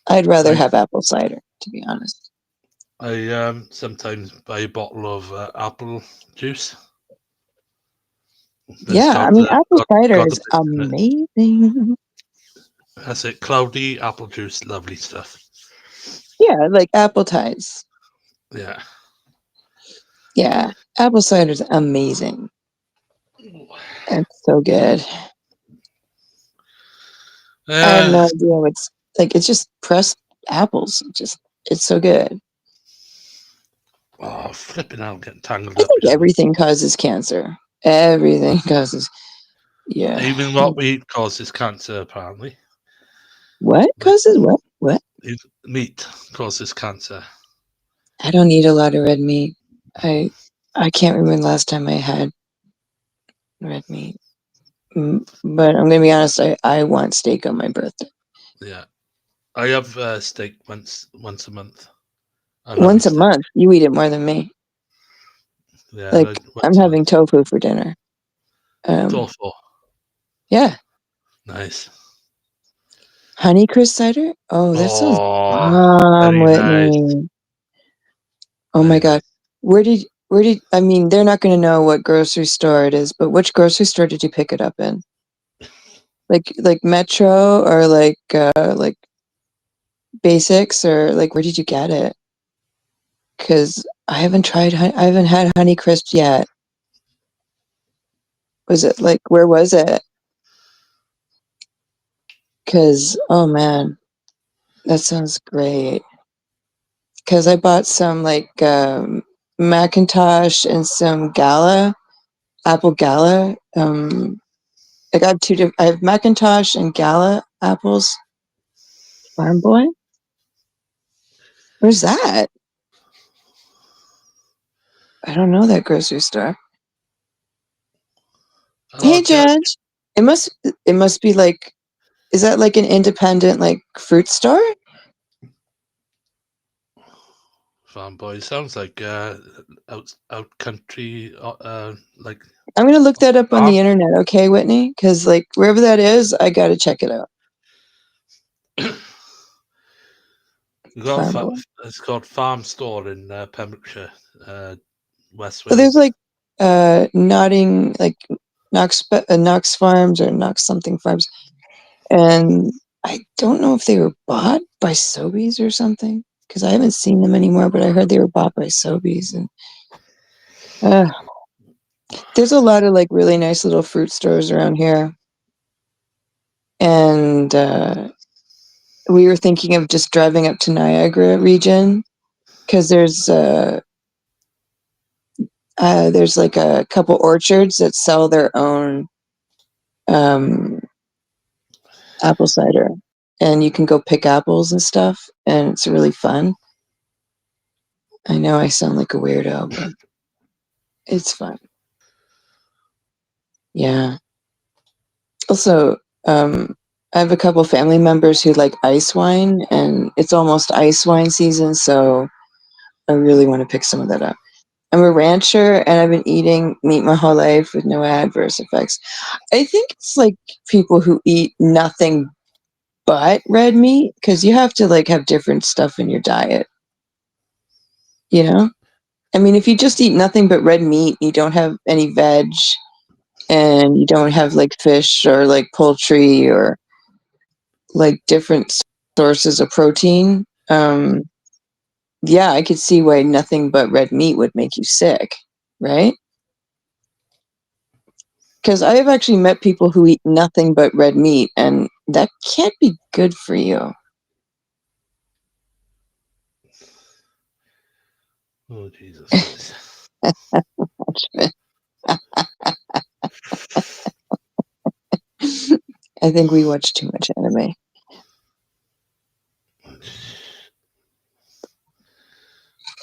A: I'd rather
B: I
A: have apple cider, to be honest.
B: I sometimes buy a bottle of apple juice. That's
A: Yeah, I mean apple cider
B: got the
A: is
B: bit in it.
A: amazing.
B: That's it. Cloudy apple juice, lovely stuff.
A: Yeah, like apple ties.
B: Yeah.
A: Yeah, apple cider's amazing. It's so good. I have
B: Uh,
A: no idea what's like. It's just pressed apples. It's so good.
B: oh, flipping out, getting tangled
A: I
B: up
A: think
B: here.
A: everything causes cancer. Everything causes. Yeah.
B: Even what we eat causes cancer, apparently.
A: What
B: Like
A: causes what? What?
B: meat causes cancer.
A: I don't eat a lot of red meat. I I can't remember the last time I had red meat. But I'm gonna be honest. I want steak on my birthday.
B: Yeah. I have steak once a month. I love me
A: Once a
B: steak.
A: month. You eat it more than me.
B: Yeah,
A: Like I'm
B: once a
A: having
B: month.
A: tofu for dinner.
B: Tofu.
A: Yeah.
B: Nice.
A: Honeycrisp cider? Oh, that sounds
B: Oh,
A: bomb,
B: very nice.
A: Whitney. Oh my
B: Very
A: God.
B: nice.
A: I mean, they're not going to know what grocery store it is, but which grocery store did you pick it up in? Like Metro or like Basics or like where did you get it? Because I haven't had Honeycrisp yet. Was it like, where was it? Because, oh man, that sounds great. Because I bought some like Macintosh and some Apple Gala. I got I have Macintosh and Gala apples. Farm Boy? Where's that? I don't know that grocery store.
B: Hello,
A: Hey,
B: Jack.
A: Judge. It must be like, is that like an independent like fruit store?
B: Farm boy sounds like out country like
A: I'm gonna look that up on
B: farm.
A: the internet, okay, Whitney? Because like wherever that is, I gotta check it out.
B: We got
A: Farm Boy.
B: it's called Farm Store in Pembrokeshire, West
A: So there's
B: Wales.
A: like Notting like Knox Farms or Knox something Farms, and I don't know if they were bought by Sobeys or something because I haven't seen them anymore. But I heard they were bought by Sobeys, and uh, there's a lot of like really nice little fruit stores around here. And we were thinking of just driving up to Niagara region because there's like a couple orchards that sell their own um, apple cider, and you can go pick apples and stuff, and it's really fun. I know I sound like a weirdo, but It's fun. Yeah. Also, I have a couple family members who like ice wine, and it's almost ice wine season, so I really want to pick some of that up. I'm a rancher, and I've been eating meat my whole life with no adverse effects. I think it's like people who eat nothing but red meat, because you have to like have different stuff in your diet, you know? I mean, if you just eat nothing but red meat, you don't have any veg, and you don't have like fish or like poultry or like different sources of protein. Yeah, I could see why nothing but red meat would make you sick, right? Because I have actually met people who eat nothing but red meat, and that can't be good for you.
B: Oh Jesus Christ!
A: I think we watch too much anime.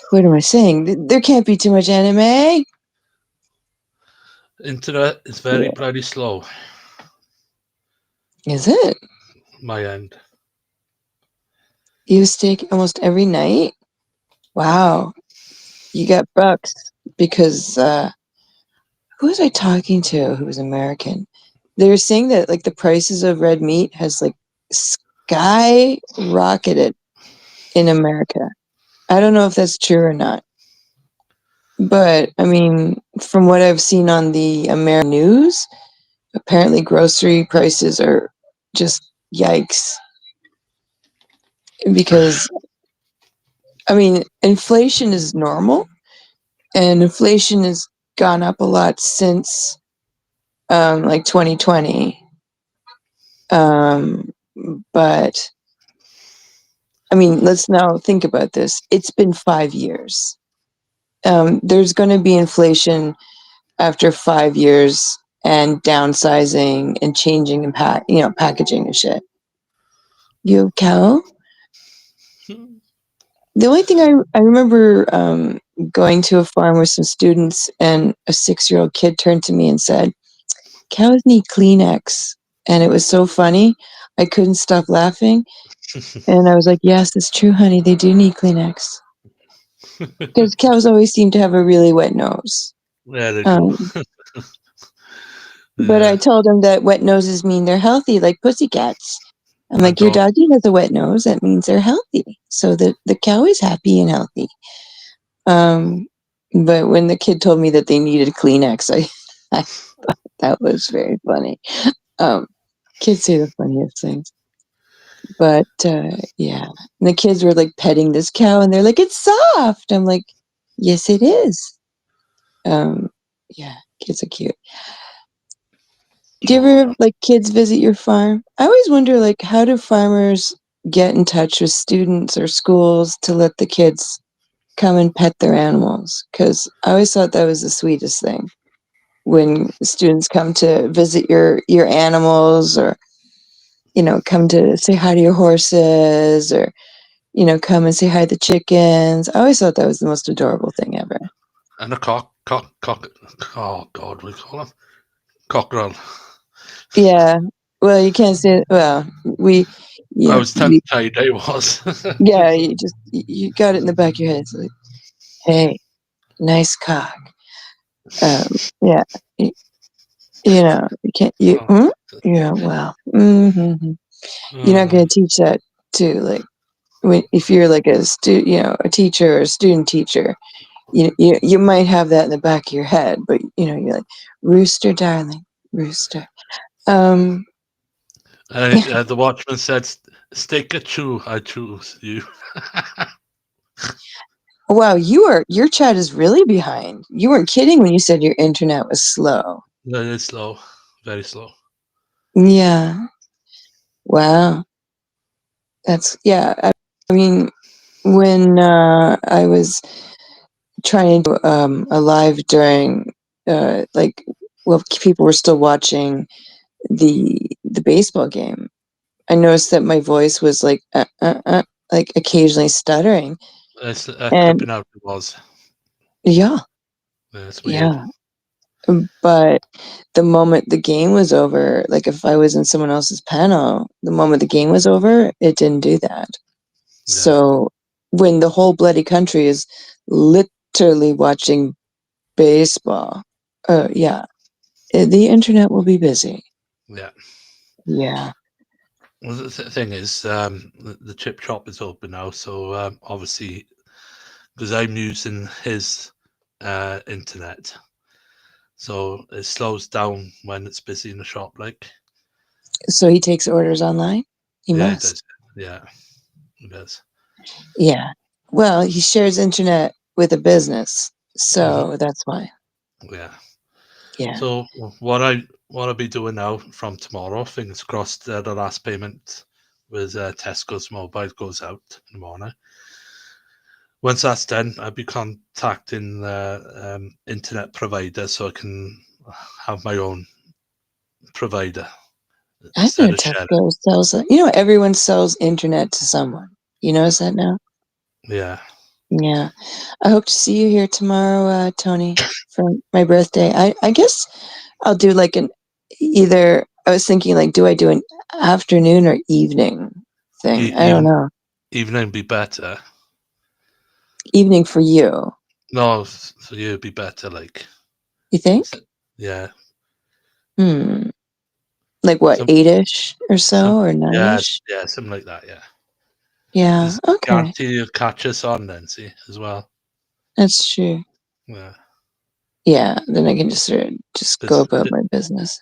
A: What am I saying? There can't be too much anime.
B: Internet is very
A: Yeah.
B: bloody slow.
A: Is it?
B: My end.
A: You have steak almost every night? Wow. You got bucks. Because who was I talking to who was American? They were saying that like the prices of red meat has like skyrocketed in America. I don't know if that's true or not. But I mean, from what I've seen on the American news, apparently grocery prices are just yikes. Because I mean, inflation is normal, and inflation has gone up a lot since like 2020. Um, but I mean, let's now think about this. It's been 5 years. There's going to be inflation after 5 years, and downsizing and changing and packaging and shit. You cow? The only thing I remember going to a farm with some students, and a 6-year-old kid turned to me and said, "Cows need Kleenex," and it was so funny. I couldn't stop laughing, and I was like, "Yes, it's true, honey. They do need Kleenex because cows always seem to have a really wet nose."
B: There they do.
A: Um, but I
B: Yeah,
A: told him that wet noses mean they're healthy, like pussycats. I'm
B: and
A: like, "Your
B: dog.
A: doggy has a wet nose. That means they're healthy. So the cow is happy and healthy." Um, but when the kid told me that they needed Kleenex, I thought that was very funny. Um, Kids say the funniest things. But yeah, and the kids were like petting this cow, and they're like, "It's soft." I'm like, "Yes, it is." Um, yeah, kids are cute. Do you
B: Oh,
A: ever have
B: no.
A: like kids visit your farm? I always wonder like how do farmers get in touch with students or schools to let the kids come and pet their animals? Because I always thought that was the sweetest thing when students come to visit your animals, or come to say hi to your horses, or come and say hi to chickens. I always thought that was the most adorable thing ever.
B: And a cock. Oh God, we call him cockerel.
A: Yeah. Well, you can't say, well, we,
B: I
A: yeah,
B: was tongue tied. I was.
A: yeah, you got it in the back of your head. It's like, "Hey, nice cock." Yeah, y- you can't,
B: Oh,
A: yeah, well, you're not
B: uh,
A: going to teach that to like, if you're like a teacher or a student teacher, you might have that in the back of your head, but you're like, "Rooster, darling, rooster." Um,
B: the watchman said, "Stick a chew. I choose you."
A: wow, your chat is really behind. You weren't kidding when you said your internet was slow.
B: Very slow, very slow.
A: Yeah. Wow. Yeah. I mean, when I was trying to do a live during like, well, people were still watching the baseball game. I noticed that my voice was like occasionally stuttering.
B: It's
A: And
B: clipping out it was.
A: yeah,
B: Yeah, it's weird.
A: Yeah. But the moment the game was over, like if I was in someone else's panel, the moment the game was over, it didn't do that.
B: Yeah,
A: So when the whole bloody country is literally watching baseball, yeah, the internet will be busy.
B: yeah.
A: Yeah.
B: Well, the thing is, the chip shop is open now, so obviously, because I'm using his internet, so it slows down when it's busy in the shop. Like,
A: So he takes orders online? He
B: yeah, it
A: must.
B: does. Yeah, it does.
A: Yeah. Well, he shares internet with a business,
B: Hmm.
A: so that's why.
B: Yeah.
A: Yeah.
B: So what I'll be doing now from tomorrow, fingers crossed, the last payment with Tesco's mobile goes out in the morning. Once that's done, I'll be contacting the internet provider so I can have my own provider
A: I
B: instead
A: think
B: of sharing.
A: Tesco sells, everyone sells internet to someone. You notice that now?
B: Yeah.
A: Yeah. I hope to see you here tomorrow, Tony, for my birthday. I guess I'll do like an either, I was thinking like, do I do an afternoon or evening thing? I don't
B: Even
A: know.
B: evening be better.
A: Evening for you,
B: No, for you it'd be better. Like,
A: you think?
B: yeah,
A: Hmm. Like what,
B: some
A: 8-ish or
B: some
A: so, or
B: yeah
A: 9-ish?
B: yeah something like that. Yeah,
A: Yeah,
B: because
A: okay.
B: guarantee you'll catch us on then. See as well.
A: That's true.
B: Yeah,
A: Yeah, then I can just sort of just go
B: because
A: about my business.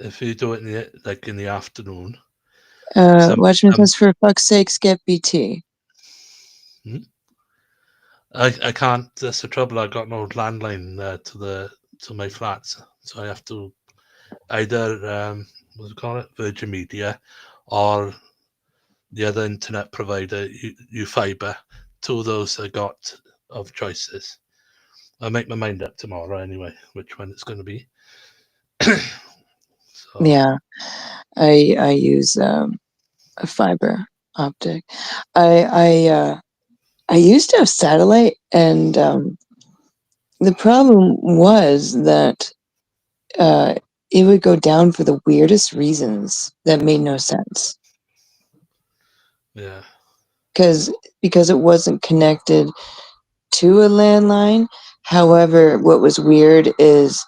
B: if you do it in the afternoon, some
A: Watchman says, for fuck's sakes, get BT.
B: hmm? I can't. That's the trouble. I got no landline to my flat, so I have to either what do you call it, Virgin Media, or the other internet provider, Fiber. Two of those I got of choices. I'll make my mind up tomorrow anyway, which one it's going to be. So
A: Yeah, I use a fiber optic. I used to have satellite, and the problem was that uh, it would go down for the weirdest reasons that made no sense.
B: yeah,
A: Because it wasn't connected to a landline. However, what was weird is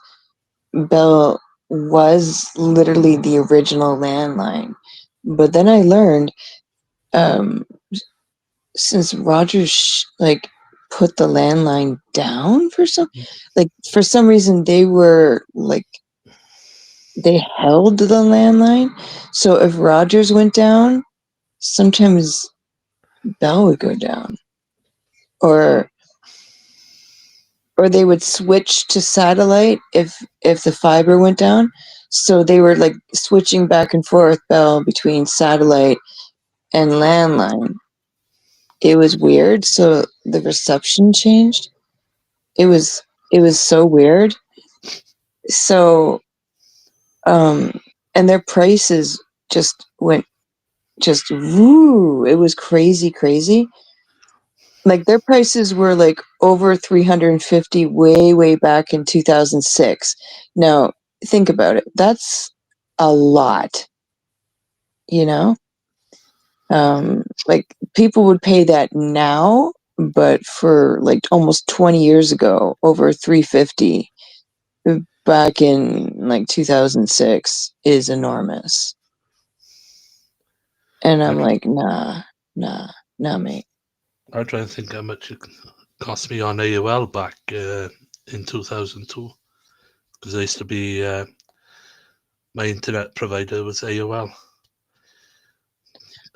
A: Bell was literally the original landline. But then I learned, um, since Rogers like put the landline down for some reason they were like they held the landline. So if Rogers went down, sometimes Bell would go down, or they would switch to satellite if the fiber went down. So they were like switching back and forth Bell between satellite and landline. It was weird. So the reception changed. It was so weird. So um and their prices just went just woo. It was crazy. Like their prices were like over 350 way back in 2006. Now, think about it. That's a lot, you know? Like people would pay that now, but for like almost 20 years ago, over 350 back in like 2006 is enormous. And
B: I
A: I'm like, nah, nah, mate.
B: I try and think how much it cost me on AOL back in 2002 because I used to be my internet provider was AOL.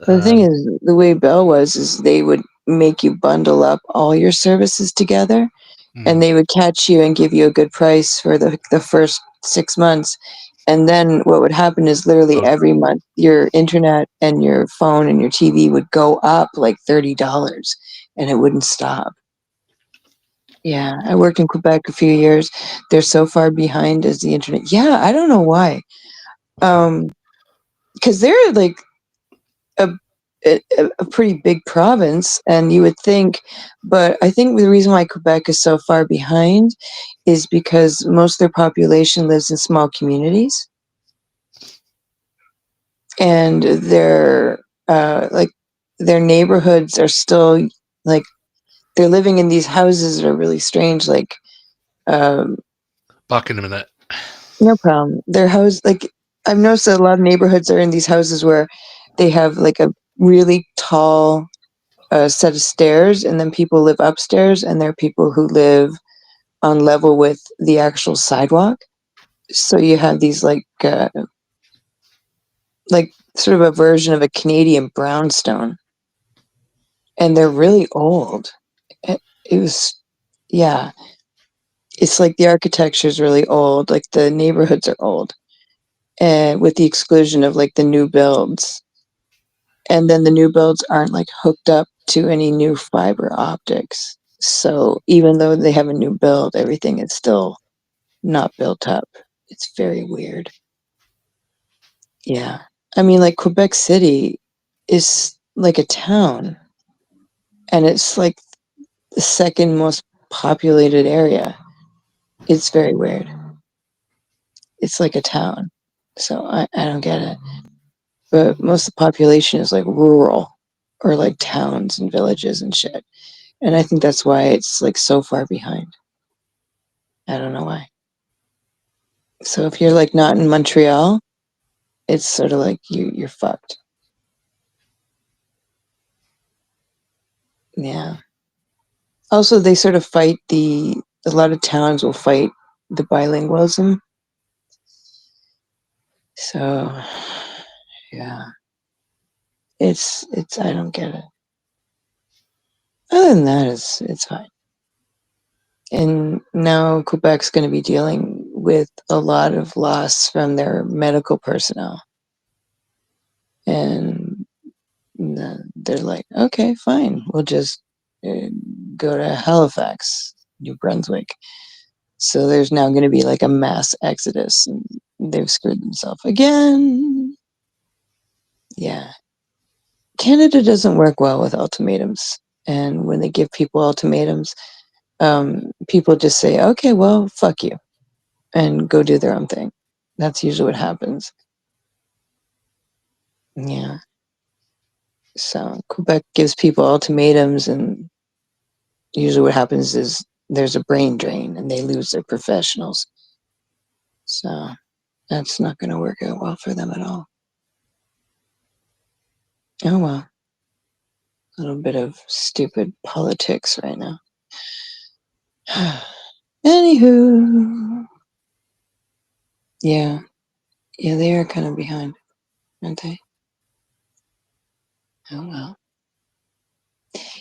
A: But the thing
B: Um,
A: is, the way Bell was, is they would make you bundle up all your services together, and
B: mm,
A: they would catch you and give you a good price for the first 6 months. And then what would happen is literally
B: so
A: every month, your internet and your phone and your TV would go up like $30, and it wouldn't stop. Yeah, I worked in Quebec a few years. They're so far behind as the internet. Yeah, I don't know why. Because they're like a a pretty big province, and you would think, but I think the reason why Quebec is so far behind is because most of their population lives in small communities, and like their neighborhoods are still like they're living in these houses that are really strange. Like, um,
B: Back in a minute.
A: no problem. Their house, like I've noticed that a lot of neighborhoods are in these houses where they have like a really tall set of stairs, and then people live upstairs, and there are people who live on level with the actual sidewalk. So you have these like sort of a version of a Canadian brownstone, and they're really old. It was, yeah. It's like the architecture is really old, like the neighborhoods are old, and with the exclusion of like the new builds. And then the new builds aren't like hooked up to any new fiber optics. So even though they have a new build, everything is still not built up. It's very weird. Yeah. I mean, like Quebec City is like a town, and it's like the second most populated area. It's very weird. It's like a town. So I don't get it. But most of the population is like rural or like towns and villages and shit. And I think that's why it's like so far behind. I don't know why. So if you're like not in Montreal, it's sort of like you're fucked. Yeah. Also, they sort of fight a lot of towns will fight the bilingualism. So yeah, it's I don't get it. Other than that, it's fine. And now Quebec's going to be dealing with a lot of loss from their medical personnel, and they're like, okay, fine, we'll just uh, go to Halifax, New Brunswick. So there's now going to be like a mass exodus, and they've screwed themselves again. Yeah. Canada doesn't work well with ultimatums. And when they give people ultimatums, people just say, okay, well, fuck you, and go do their own thing. That's usually what happens. Yeah. So Quebec gives people ultimatums, and usually what happens is there's a brain drain and they lose their professionals. So that's not going to work out well for them at all. Oh well, a little bit of stupid politics right now. Anywho, yeah, yeah, they are kind of behind, aren't they? Oh well.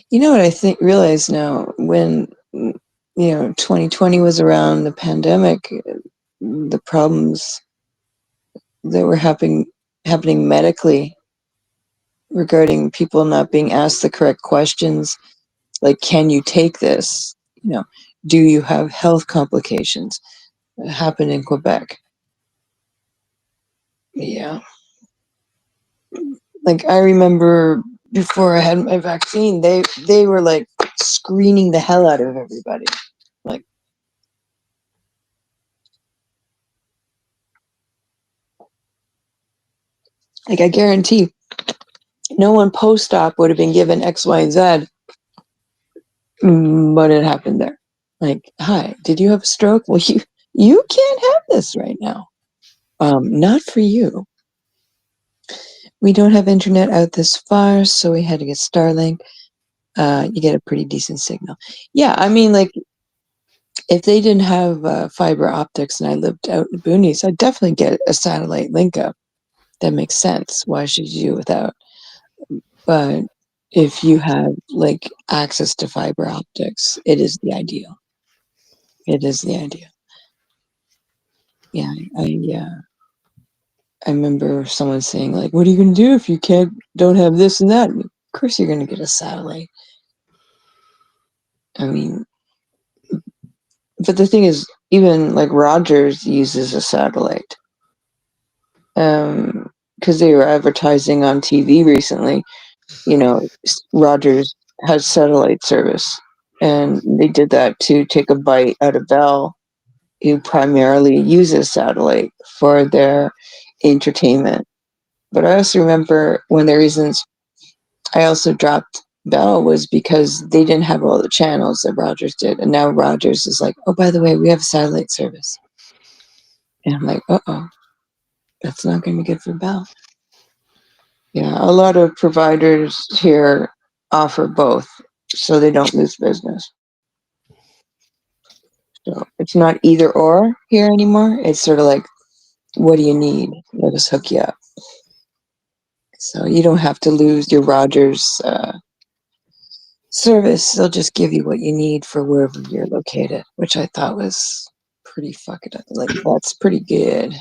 A: You know what I think realize now, when 2020 was around, the pandemic, the problems that were happening medically regarding people not being asked the correct questions, like, can you take this? You know, do you have health complications? It happened in Quebec. Yeah. Like I remember before I had my vaccine, they were like screening the hell out of everybody. Like I guarantee no one post op would have been given X, Y, and Z, but it happened there. Like, hi, did you have a stroke? Well, you can't have this right now. Not for you. We don't have internet out this far, so we had to get Starlink. You get a pretty decent signal. Yeah, I mean, like, if they didn't have fiber optics and I lived out in the boonies, I'd definitely get a satellite link up. That makes sense. Why should you do without? But if you have like access to fiber optics, it is the ideal. It is the ideal. Yeah, I remember someone saying like, "What are you going to do if you don't have this and that?" And of course, you're going to get a satellite. I mean, but the thing is, even like Rogers uses a satellite, because they were advertising on TV recently Rogers has satellite service, and they did that to take a bite out of Bell, who primarily uses satellite for their entertainment. But I also remember one of the reasons I also dropped Bell was because they didn't have all the channels that Rogers did, and now Rogers is like, oh, by the way, we have satellite service, and I'm like, that's not going to be good for Bell. Yeah, a lot of providers here offer both, so they don't lose business. So it's not either or here anymore. It's sort of like, what do you need? Let us hook you up. So you don't have to lose your Rogers service. They'll just give you what you need for wherever you're located, which I thought was pretty fucking like that's pretty good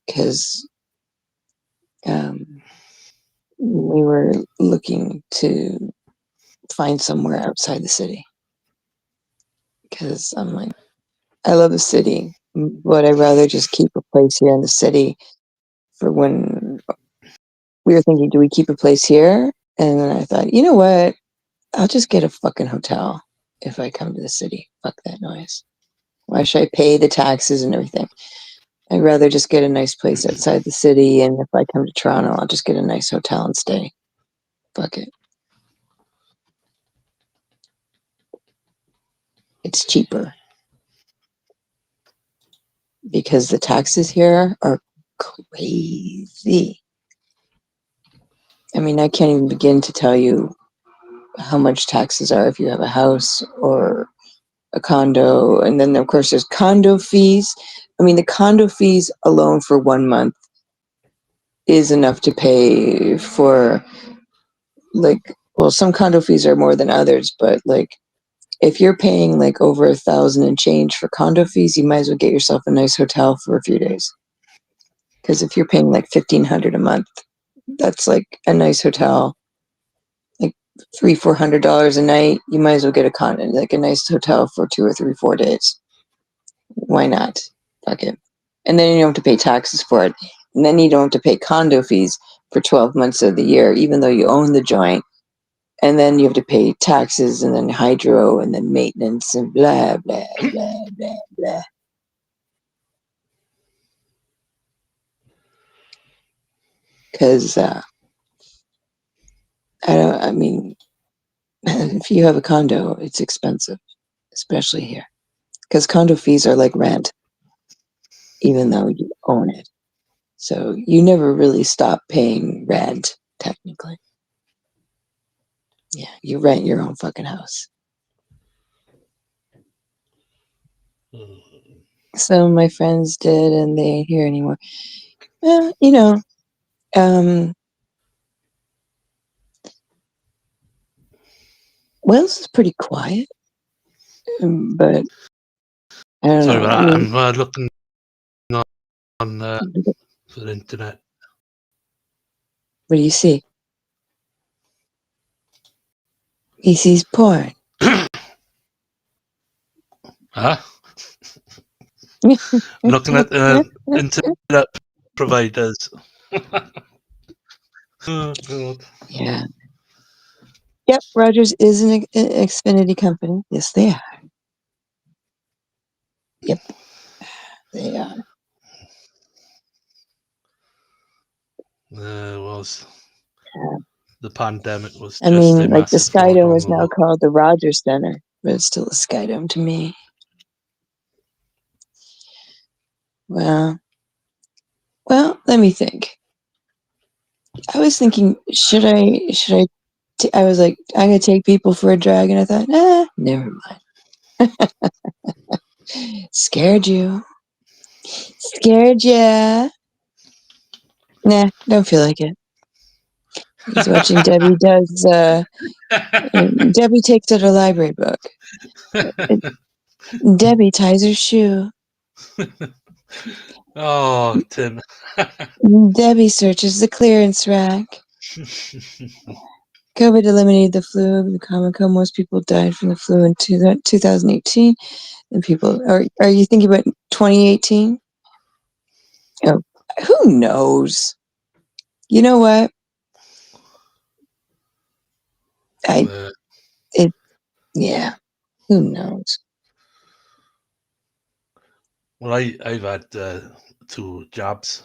A: because we were looking to find somewhere outside the city because I'm like, I love the city, but I'd rather just keep a place here in the city for when we were thinking, do we keep a place here? And then I thought, you know what? I'll just get a fucking hotel if I come to the city. Fuck that noise. Why should I pay the taxes and everything? I'd rather just get a nice place outside the city. And if I come to Toronto, I'll just get a nice hotel and stay. Fuck it. It's cheaper because the taxes here are crazy. I mean, I can't even begin to tell you how much taxes are if you have a house or a condo. And then, of course, there's condo fees. I mean, the condo fees alone for 1 month is enough to pay for, like, well, some condo fees are more than others, but like, if you're paying like over 1,000 and change for condo fees, you might as well get yourself a nice hotel for a few days. Because if you're paying like 1,500 a month, that's like a nice hotel, like $300-400 a night. You might as well get a condo, like a nice hotel for 2 or 3, 4 days. Why not? Fuck it. And then you don't have to pay taxes for it. And then you don't have to pay condo fees for 12 months of the year, even though you own the joint. And then you have to pay taxes and then hydro and then maintenance and blah, blah, blah, blah, blah. Because, I mean, if you have a condo, it's expensive, especially here. Because condo fees are like rent, even though you own it. So you never really stop paying rent, technically. Yeah, you rent your own fucking house. Some of my friends did, and they ain't here anymore. Well, Wales is pretty quiet, but I don't
B: Sorry
A: know. I
B: about that.
A: mean,
B: I'm looking on for the internet.
A: what do you see? He sees porn.
B: Huh? Looking at internet providers. Oh, God.
A: Yeah. Yep, Rogers is an Xfinity company. Yes, they are. Yep, they are.
B: It was. The pandemic was
A: I
B: just a
A: mean, like the
B: massive fraud
A: Skydome
B: all
A: is now
B: over.
A: called the Rogers Center, but it's still a Skydome to me. Well, let me think. I was thinking, I was like, I'm gonna take people for a drag, and I thought, never mind. Scared you. Scared ya. Nah, don't feel like it. He's watching Debbie Debbie takes out her library book. Debbie ties her shoe.
B: Oh, Tim.
A: Debbie searches the clearance rack. COVID eliminated the flu. The common cold. Most people died from the flu in 2018. And people, are you thinking about 2018? Oh, who knows? You know what? I
B: Uh,
A: it yeah. Who knows?
B: well, I've had two jabs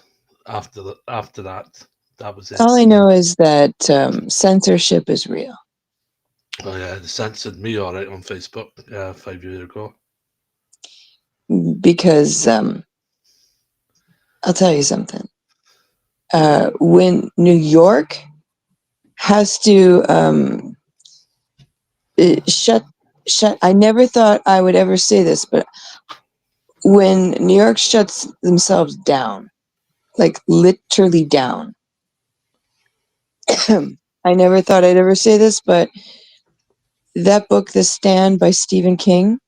B: after that. That was it.
A: All I know is that censorship is real
B: Oh yeah, they censored me all right on Facebook 5 years ago.
A: because I'll tell you something. When New York has to shut I never thought I would ever say this, but when New York shuts themselves down, like literally down, I never thought I'd ever say this, but that book, The Stand by Stephen King,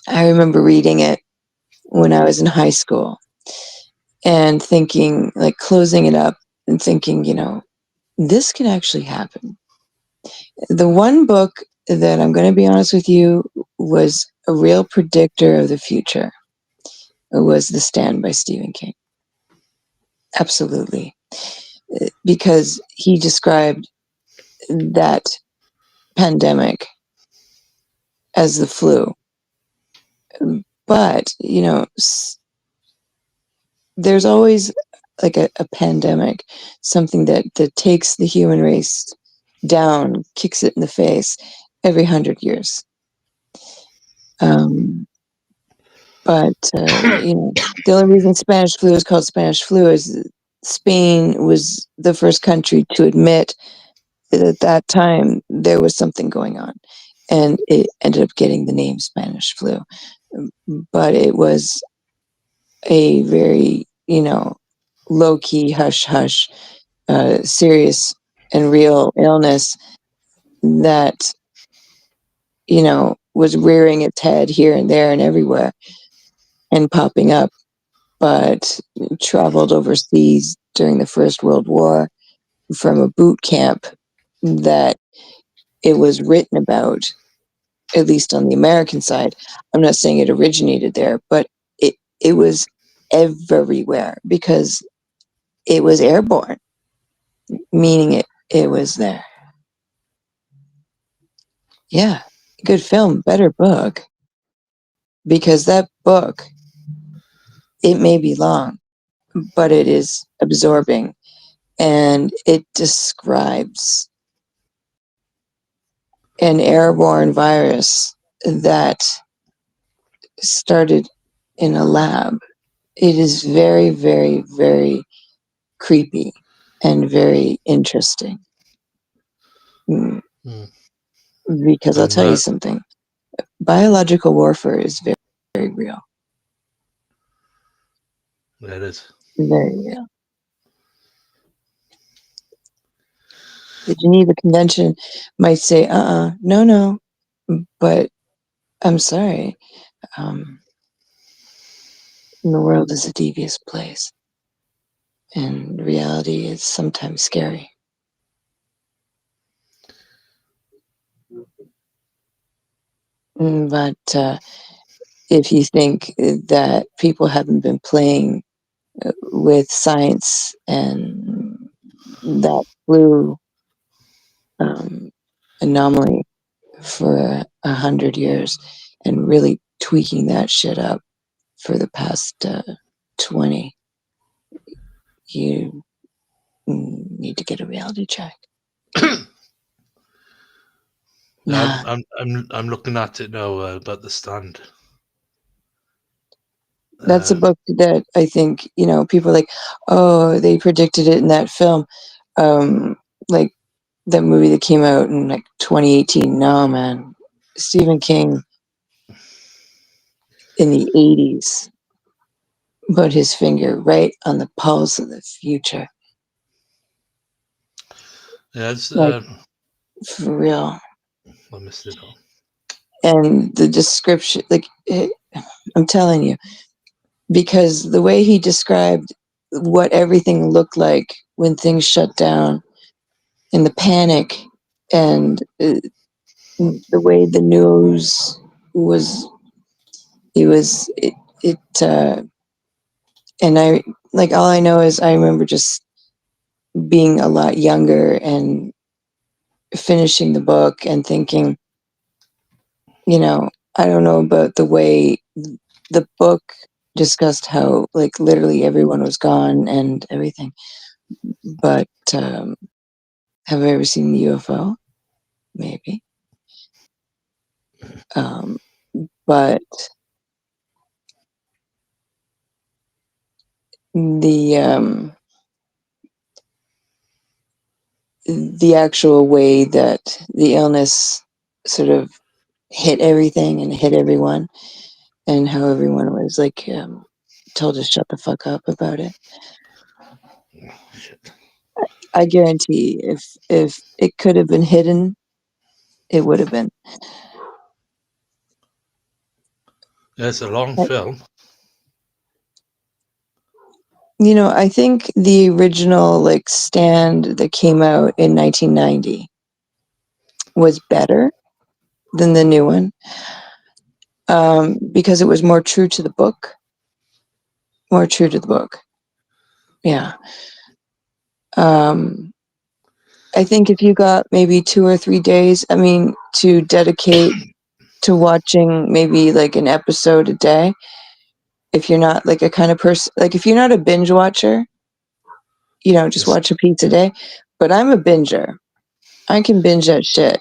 A: I remember reading it when I was in high school and thinking, like closing it up and thinking, this can actually happen. The one book that I'm going to be honest with you was a real predictor of the future. It was The Stand by Stephen King. Absolutely. Because he described that pandemic as the flu. But, there's always like a pandemic, something that takes the human race down, kicks it in the face every 100 years. But the only reason Spanish flu is called Spanish flu is Spain was the first country to admit that at that time there was something going on, and it ended up getting the name Spanish flu. But it was a very, low key, hush hush, serious and real illness that, was rearing its head here and there and everywhere and popping up, but traveled overseas during the First World War from a boot camp that it was written about, at least on the American side. I'm not saying it originated there, but it was everywhere because it was airborne, meaning it was there. Yeah, good film, better book, because that book, it may be long, but it is absorbing, and it describes an airborne virus that started in a lab. It is very, very, very creepy and very interesting.
B: Mm.
A: Because I'll
B: And
A: tell you something, biological warfare is very, very real.
B: there it is.
A: Very real. The Geneva Convention might say, no, no, but I'm sorry. Um, the world is a devious place, and reality is sometimes scary. But if you think that people haven't been playing with science and that flu um, anomaly for 100 years and really tweaking that shit up for the past 20, you need to get a reality check. Nah,
B: I'm looking at it now about the stand.
A: that's a
B: Uh,
A: book that I think, people are like, oh, they predicted it in that film. Like that movie that came out in like 2018. No, man. Stephen King in the 80s put his finger right on the pulse of the future.
B: yeah, it's,
A: Like, for real.
B: I missed it all.
A: And the description, like, I'm telling you, because the way he described what everything looked like when things shut down and the panic and the way the news was, it, and I, like, all I know is I remember just being a lot younger and finishing the book and thinking, I don't know about the way the book discussed how like literally everyone was gone and everything, but have I ever seen the UFO? Maybe. Um, but the the actual way that the illness sort of hit everything and hit everyone, and how everyone was like told to shut the fuck up about it.
B: Shit.
A: I guarantee if it could have been hidden, it would have been.
B: It's a long
A: I-
B: film.
A: I think the original like Stand that came out in 1990 was better than the new one, because it was more true to the book. More true to the book. Yeah. Um, I think if you got maybe 2 or 3 days, I mean, to dedicate to watching maybe like an episode a day, if you're not like a kind of person, like if you're not a binge watcher, just
B: Yes.
A: watch a piece a day. But I'm a binger. I can binge that shit.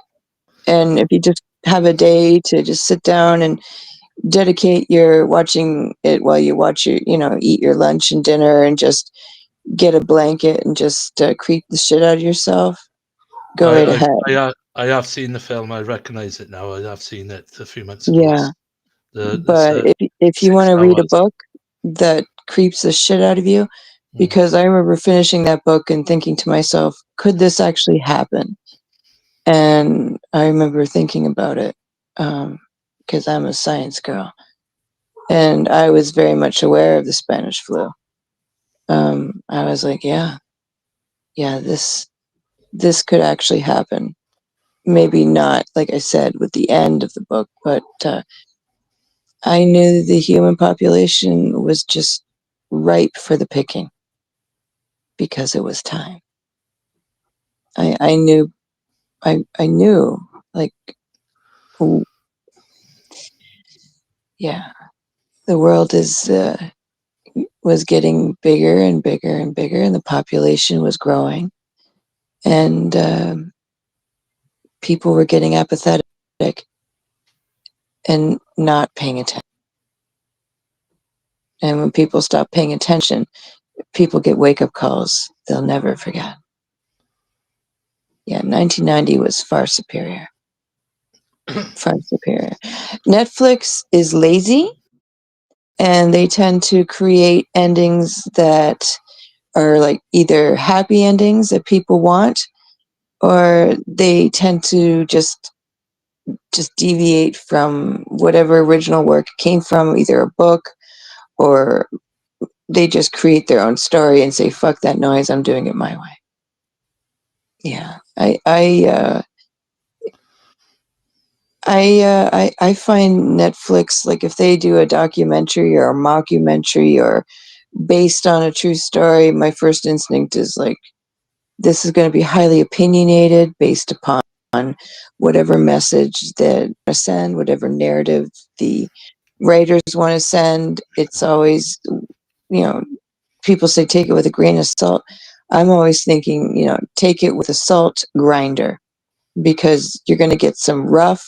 A: And if you just have a day to just sit down and dedicate your watching it while you watch your, eat your lunch and dinner and just get a blanket and just creep the shit out of yourself, go right
B: I,
A: ahead.
B: I have seen the film. I recognize it now. I have seen it a few months ago.
A: Yeah.
B: It's it's
A: But if you want
B: six
A: to read a
B: hours.
A: book that creeps the shit out of you,
B: Mm.
A: because I remember finishing that book and thinking to myself, could this actually happen? And I remember thinking about it, because I'm a science girl, and I was very much aware of the Spanish flu. I was like, yeah, this could actually happen. Maybe not, like I said, with the end of the book, but I knew the human population was just ripe for the picking because it was time. I knew, I knew, like, w- yeah, the world was getting bigger and bigger and bigger, and the population was growing, and people were getting apathetic and not paying attention. And when people stop paying attention, people get wake up calls they'll never forget. Yeah, 1990 was far superior. Far superior. Netflix is lazy, and they tend to create endings that are like either happy endings that people want, or they tend to just deviate from whatever original work came from, either a book, or they just create their own story and say, fuck that noise, I'm doing it my way. Yeah. I find Netflix, like if they do a documentary or a mockumentary or based on a true story, my first instinct is like, this is going to be highly opinionated based upon whatever message that I send, whatever narrative the writers want to send. It's always, you know, people say take it with a grain of salt. I'm always thinking, take it with a salt grinder, because you're going to get some rough,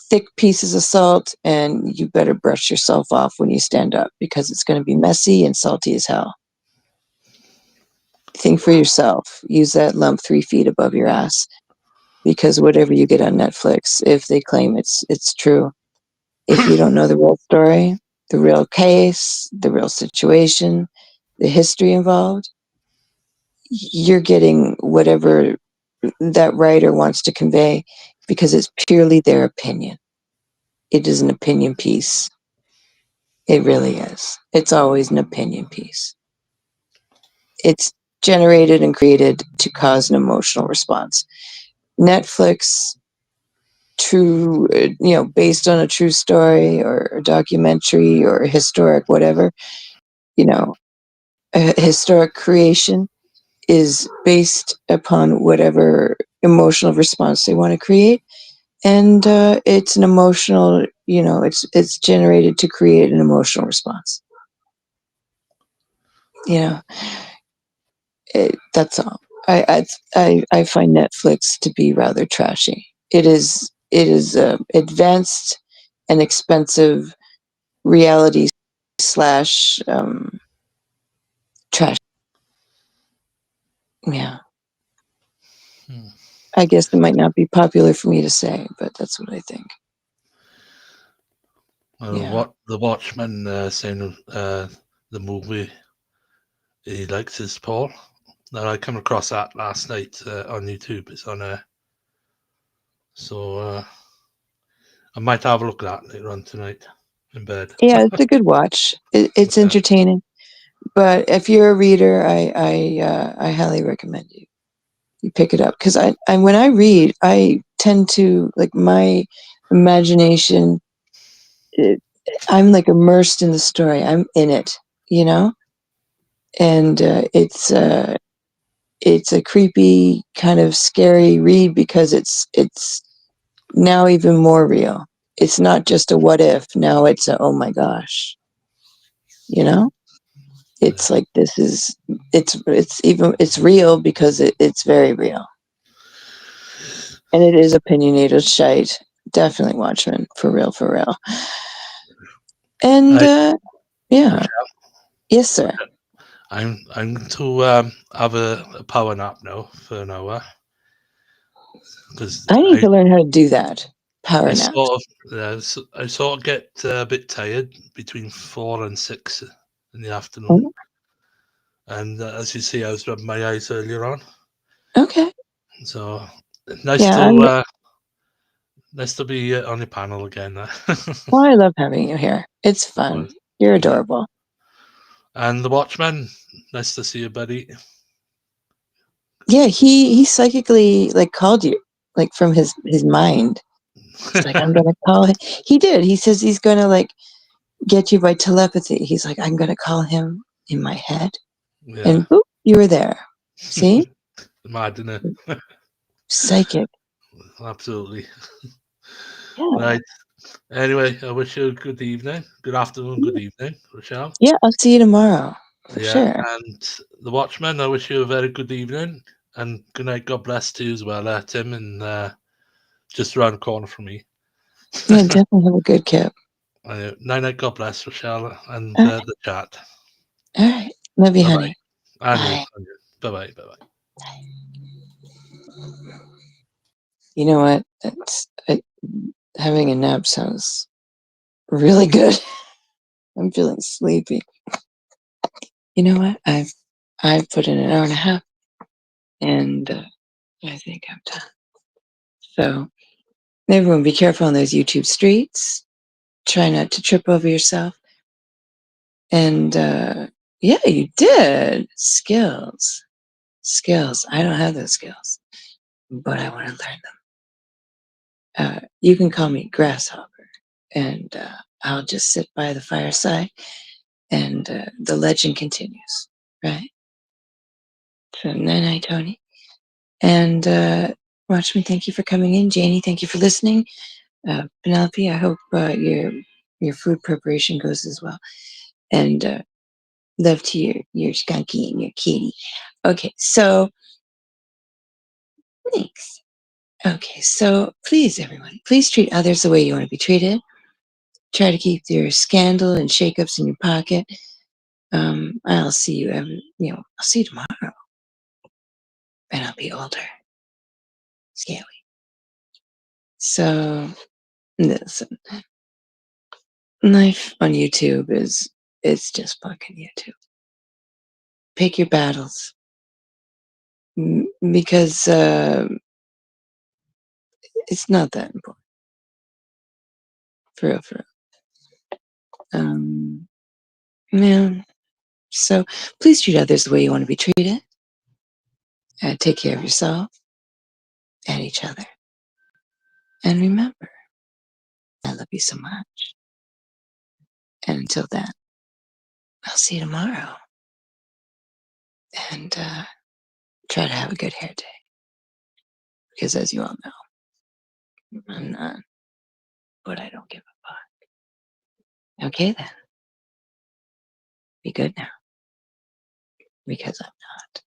A: thick pieces of salt, and you better brush yourself off when you stand up, because it's going to be messy and salty as hell. Think for yourself. Use that lump 3 feet above your ass, because whatever you get on Netflix, if they claim it's true, if you don't know the real story, the real case, the real situation, the history involved, you're getting whatever that writer wants to convey, because it's purely their opinion. It is an opinion piece. It really is. It's always an opinion piece. It's generated and created to cause an emotional response. Netflix, true, based on a true story or a documentary or a historic whatever, a historic creation, is based upon whatever emotional response they want to create, and it's an emotional, it's generated to create an emotional response. That's all. I find Netflix to be rather trashy. It is advanced and expensive reality slash trash. Yeah,
B: Hmm.
A: I guess it might not be popular for me to say, but that's what I think. Yeah.
B: What the Watchman saying the movie he likes is Paul. Now I come across that last night on YouTube. It's on so I might have a look at that later on tonight in bed.
A: Yeah, it's a good watch. It's
B: Yeah,
A: entertaining, but if you're a reader, I highly recommend you pick it up, because I when I read, I tend to, like, my imagination. It, I'm like immersed in the story. I'm in it, you know, and it's a creepy, kind of scary read, because it's now even more real. It's not just a what if. Now it's a oh my gosh, you know.
B: yeah.
A: It's like it's real, because it's very real, and it is opinionated shite. Definitely Watchmen, for real, for real. And
B: I
A: yeah,
B: Rochelle,
A: yes, sir.
B: Rochelle, I'm going to have a power nap now for an hour because
A: I need to learn how to do that. Power
B: I
A: naps.
B: I sort of get a bit tired between 4 and 6 in the afternoon.
A: Oh,
B: And as you see, I was rubbing my eyes earlier on.
A: okay.
B: So nice
A: Yeah,
B: to uh, nice to be on the panel again.
A: well, I love having you here. It's
B: Well,
A: fun. You're
B: yeah.
A: adorable.
B: And the Watchman, nice to see you, buddy.
A: Yeah, he psychically, like, called you, like, from his mind. He's like, I'm gonna call him. He did. He says he's gonna, like, get you by telepathy. He's like, I'm gonna call him in my head,
B: Yeah,
A: and boop, you were there. See,
B: mad, isn't it?
A: psychic.
B: Absolutely.
A: Yeah,
B: Right. Anyway, I wish you a good evening, good afternoon, good evening, Rochelle.
A: yeah. I'll see you tomorrow for
B: Yeah,
A: sure.
B: and the Watchman, I wish you a very good evening and good night. God bless to you as well, Tim, and just around the corner from me.
A: Yeah, definitely have a good kip.
B: Night night, God bless, Rochelle, and
A: All right,
B: the chat.
A: all right. Love you,
B: Bye bye.
A: honey.
B: And you,
A: Bye.
B: and you. Bye bye, bye bye.
A: You know what? Having a nap sounds really good. I'm feeling sleepy. You know what? I've put in an hour and a half, and I think I'm done. So everyone, be careful on those YouTube streets. Try not to trip over yourself. And yeah, you did skills. Skills. I don't have those skills, but I want to learn them. You can call me Grasshopper, and I'll just sit by the fireside, and the legend continues. Right. So night night, Tony. And Watchman, thank you for coming in. Janie, thank you for listening. Penelope, I hope your food preparation goes as well. And love to your skunky and your kitty. Okay, so thanks. Okay, so please, everyone, please treat others the way you want to be treated. Try to keep your scandal and shakeups in your pocket. I'll see you. I'll see you tomorrow, and I'll be older, scaly. So listen, life on YouTube is it's just fucking YouTube. Pick your battles, because it's not that important, for real, for real. Man, so please treat others the way you want to be treated. Take care of yourself and each other. And remember, I love you so much. And until then, I'll see you tomorrow. And Try to have a good hair day. Because as you all know, I'm not, but I don't give a fuck. Okay then. Be good now. Because I'm not.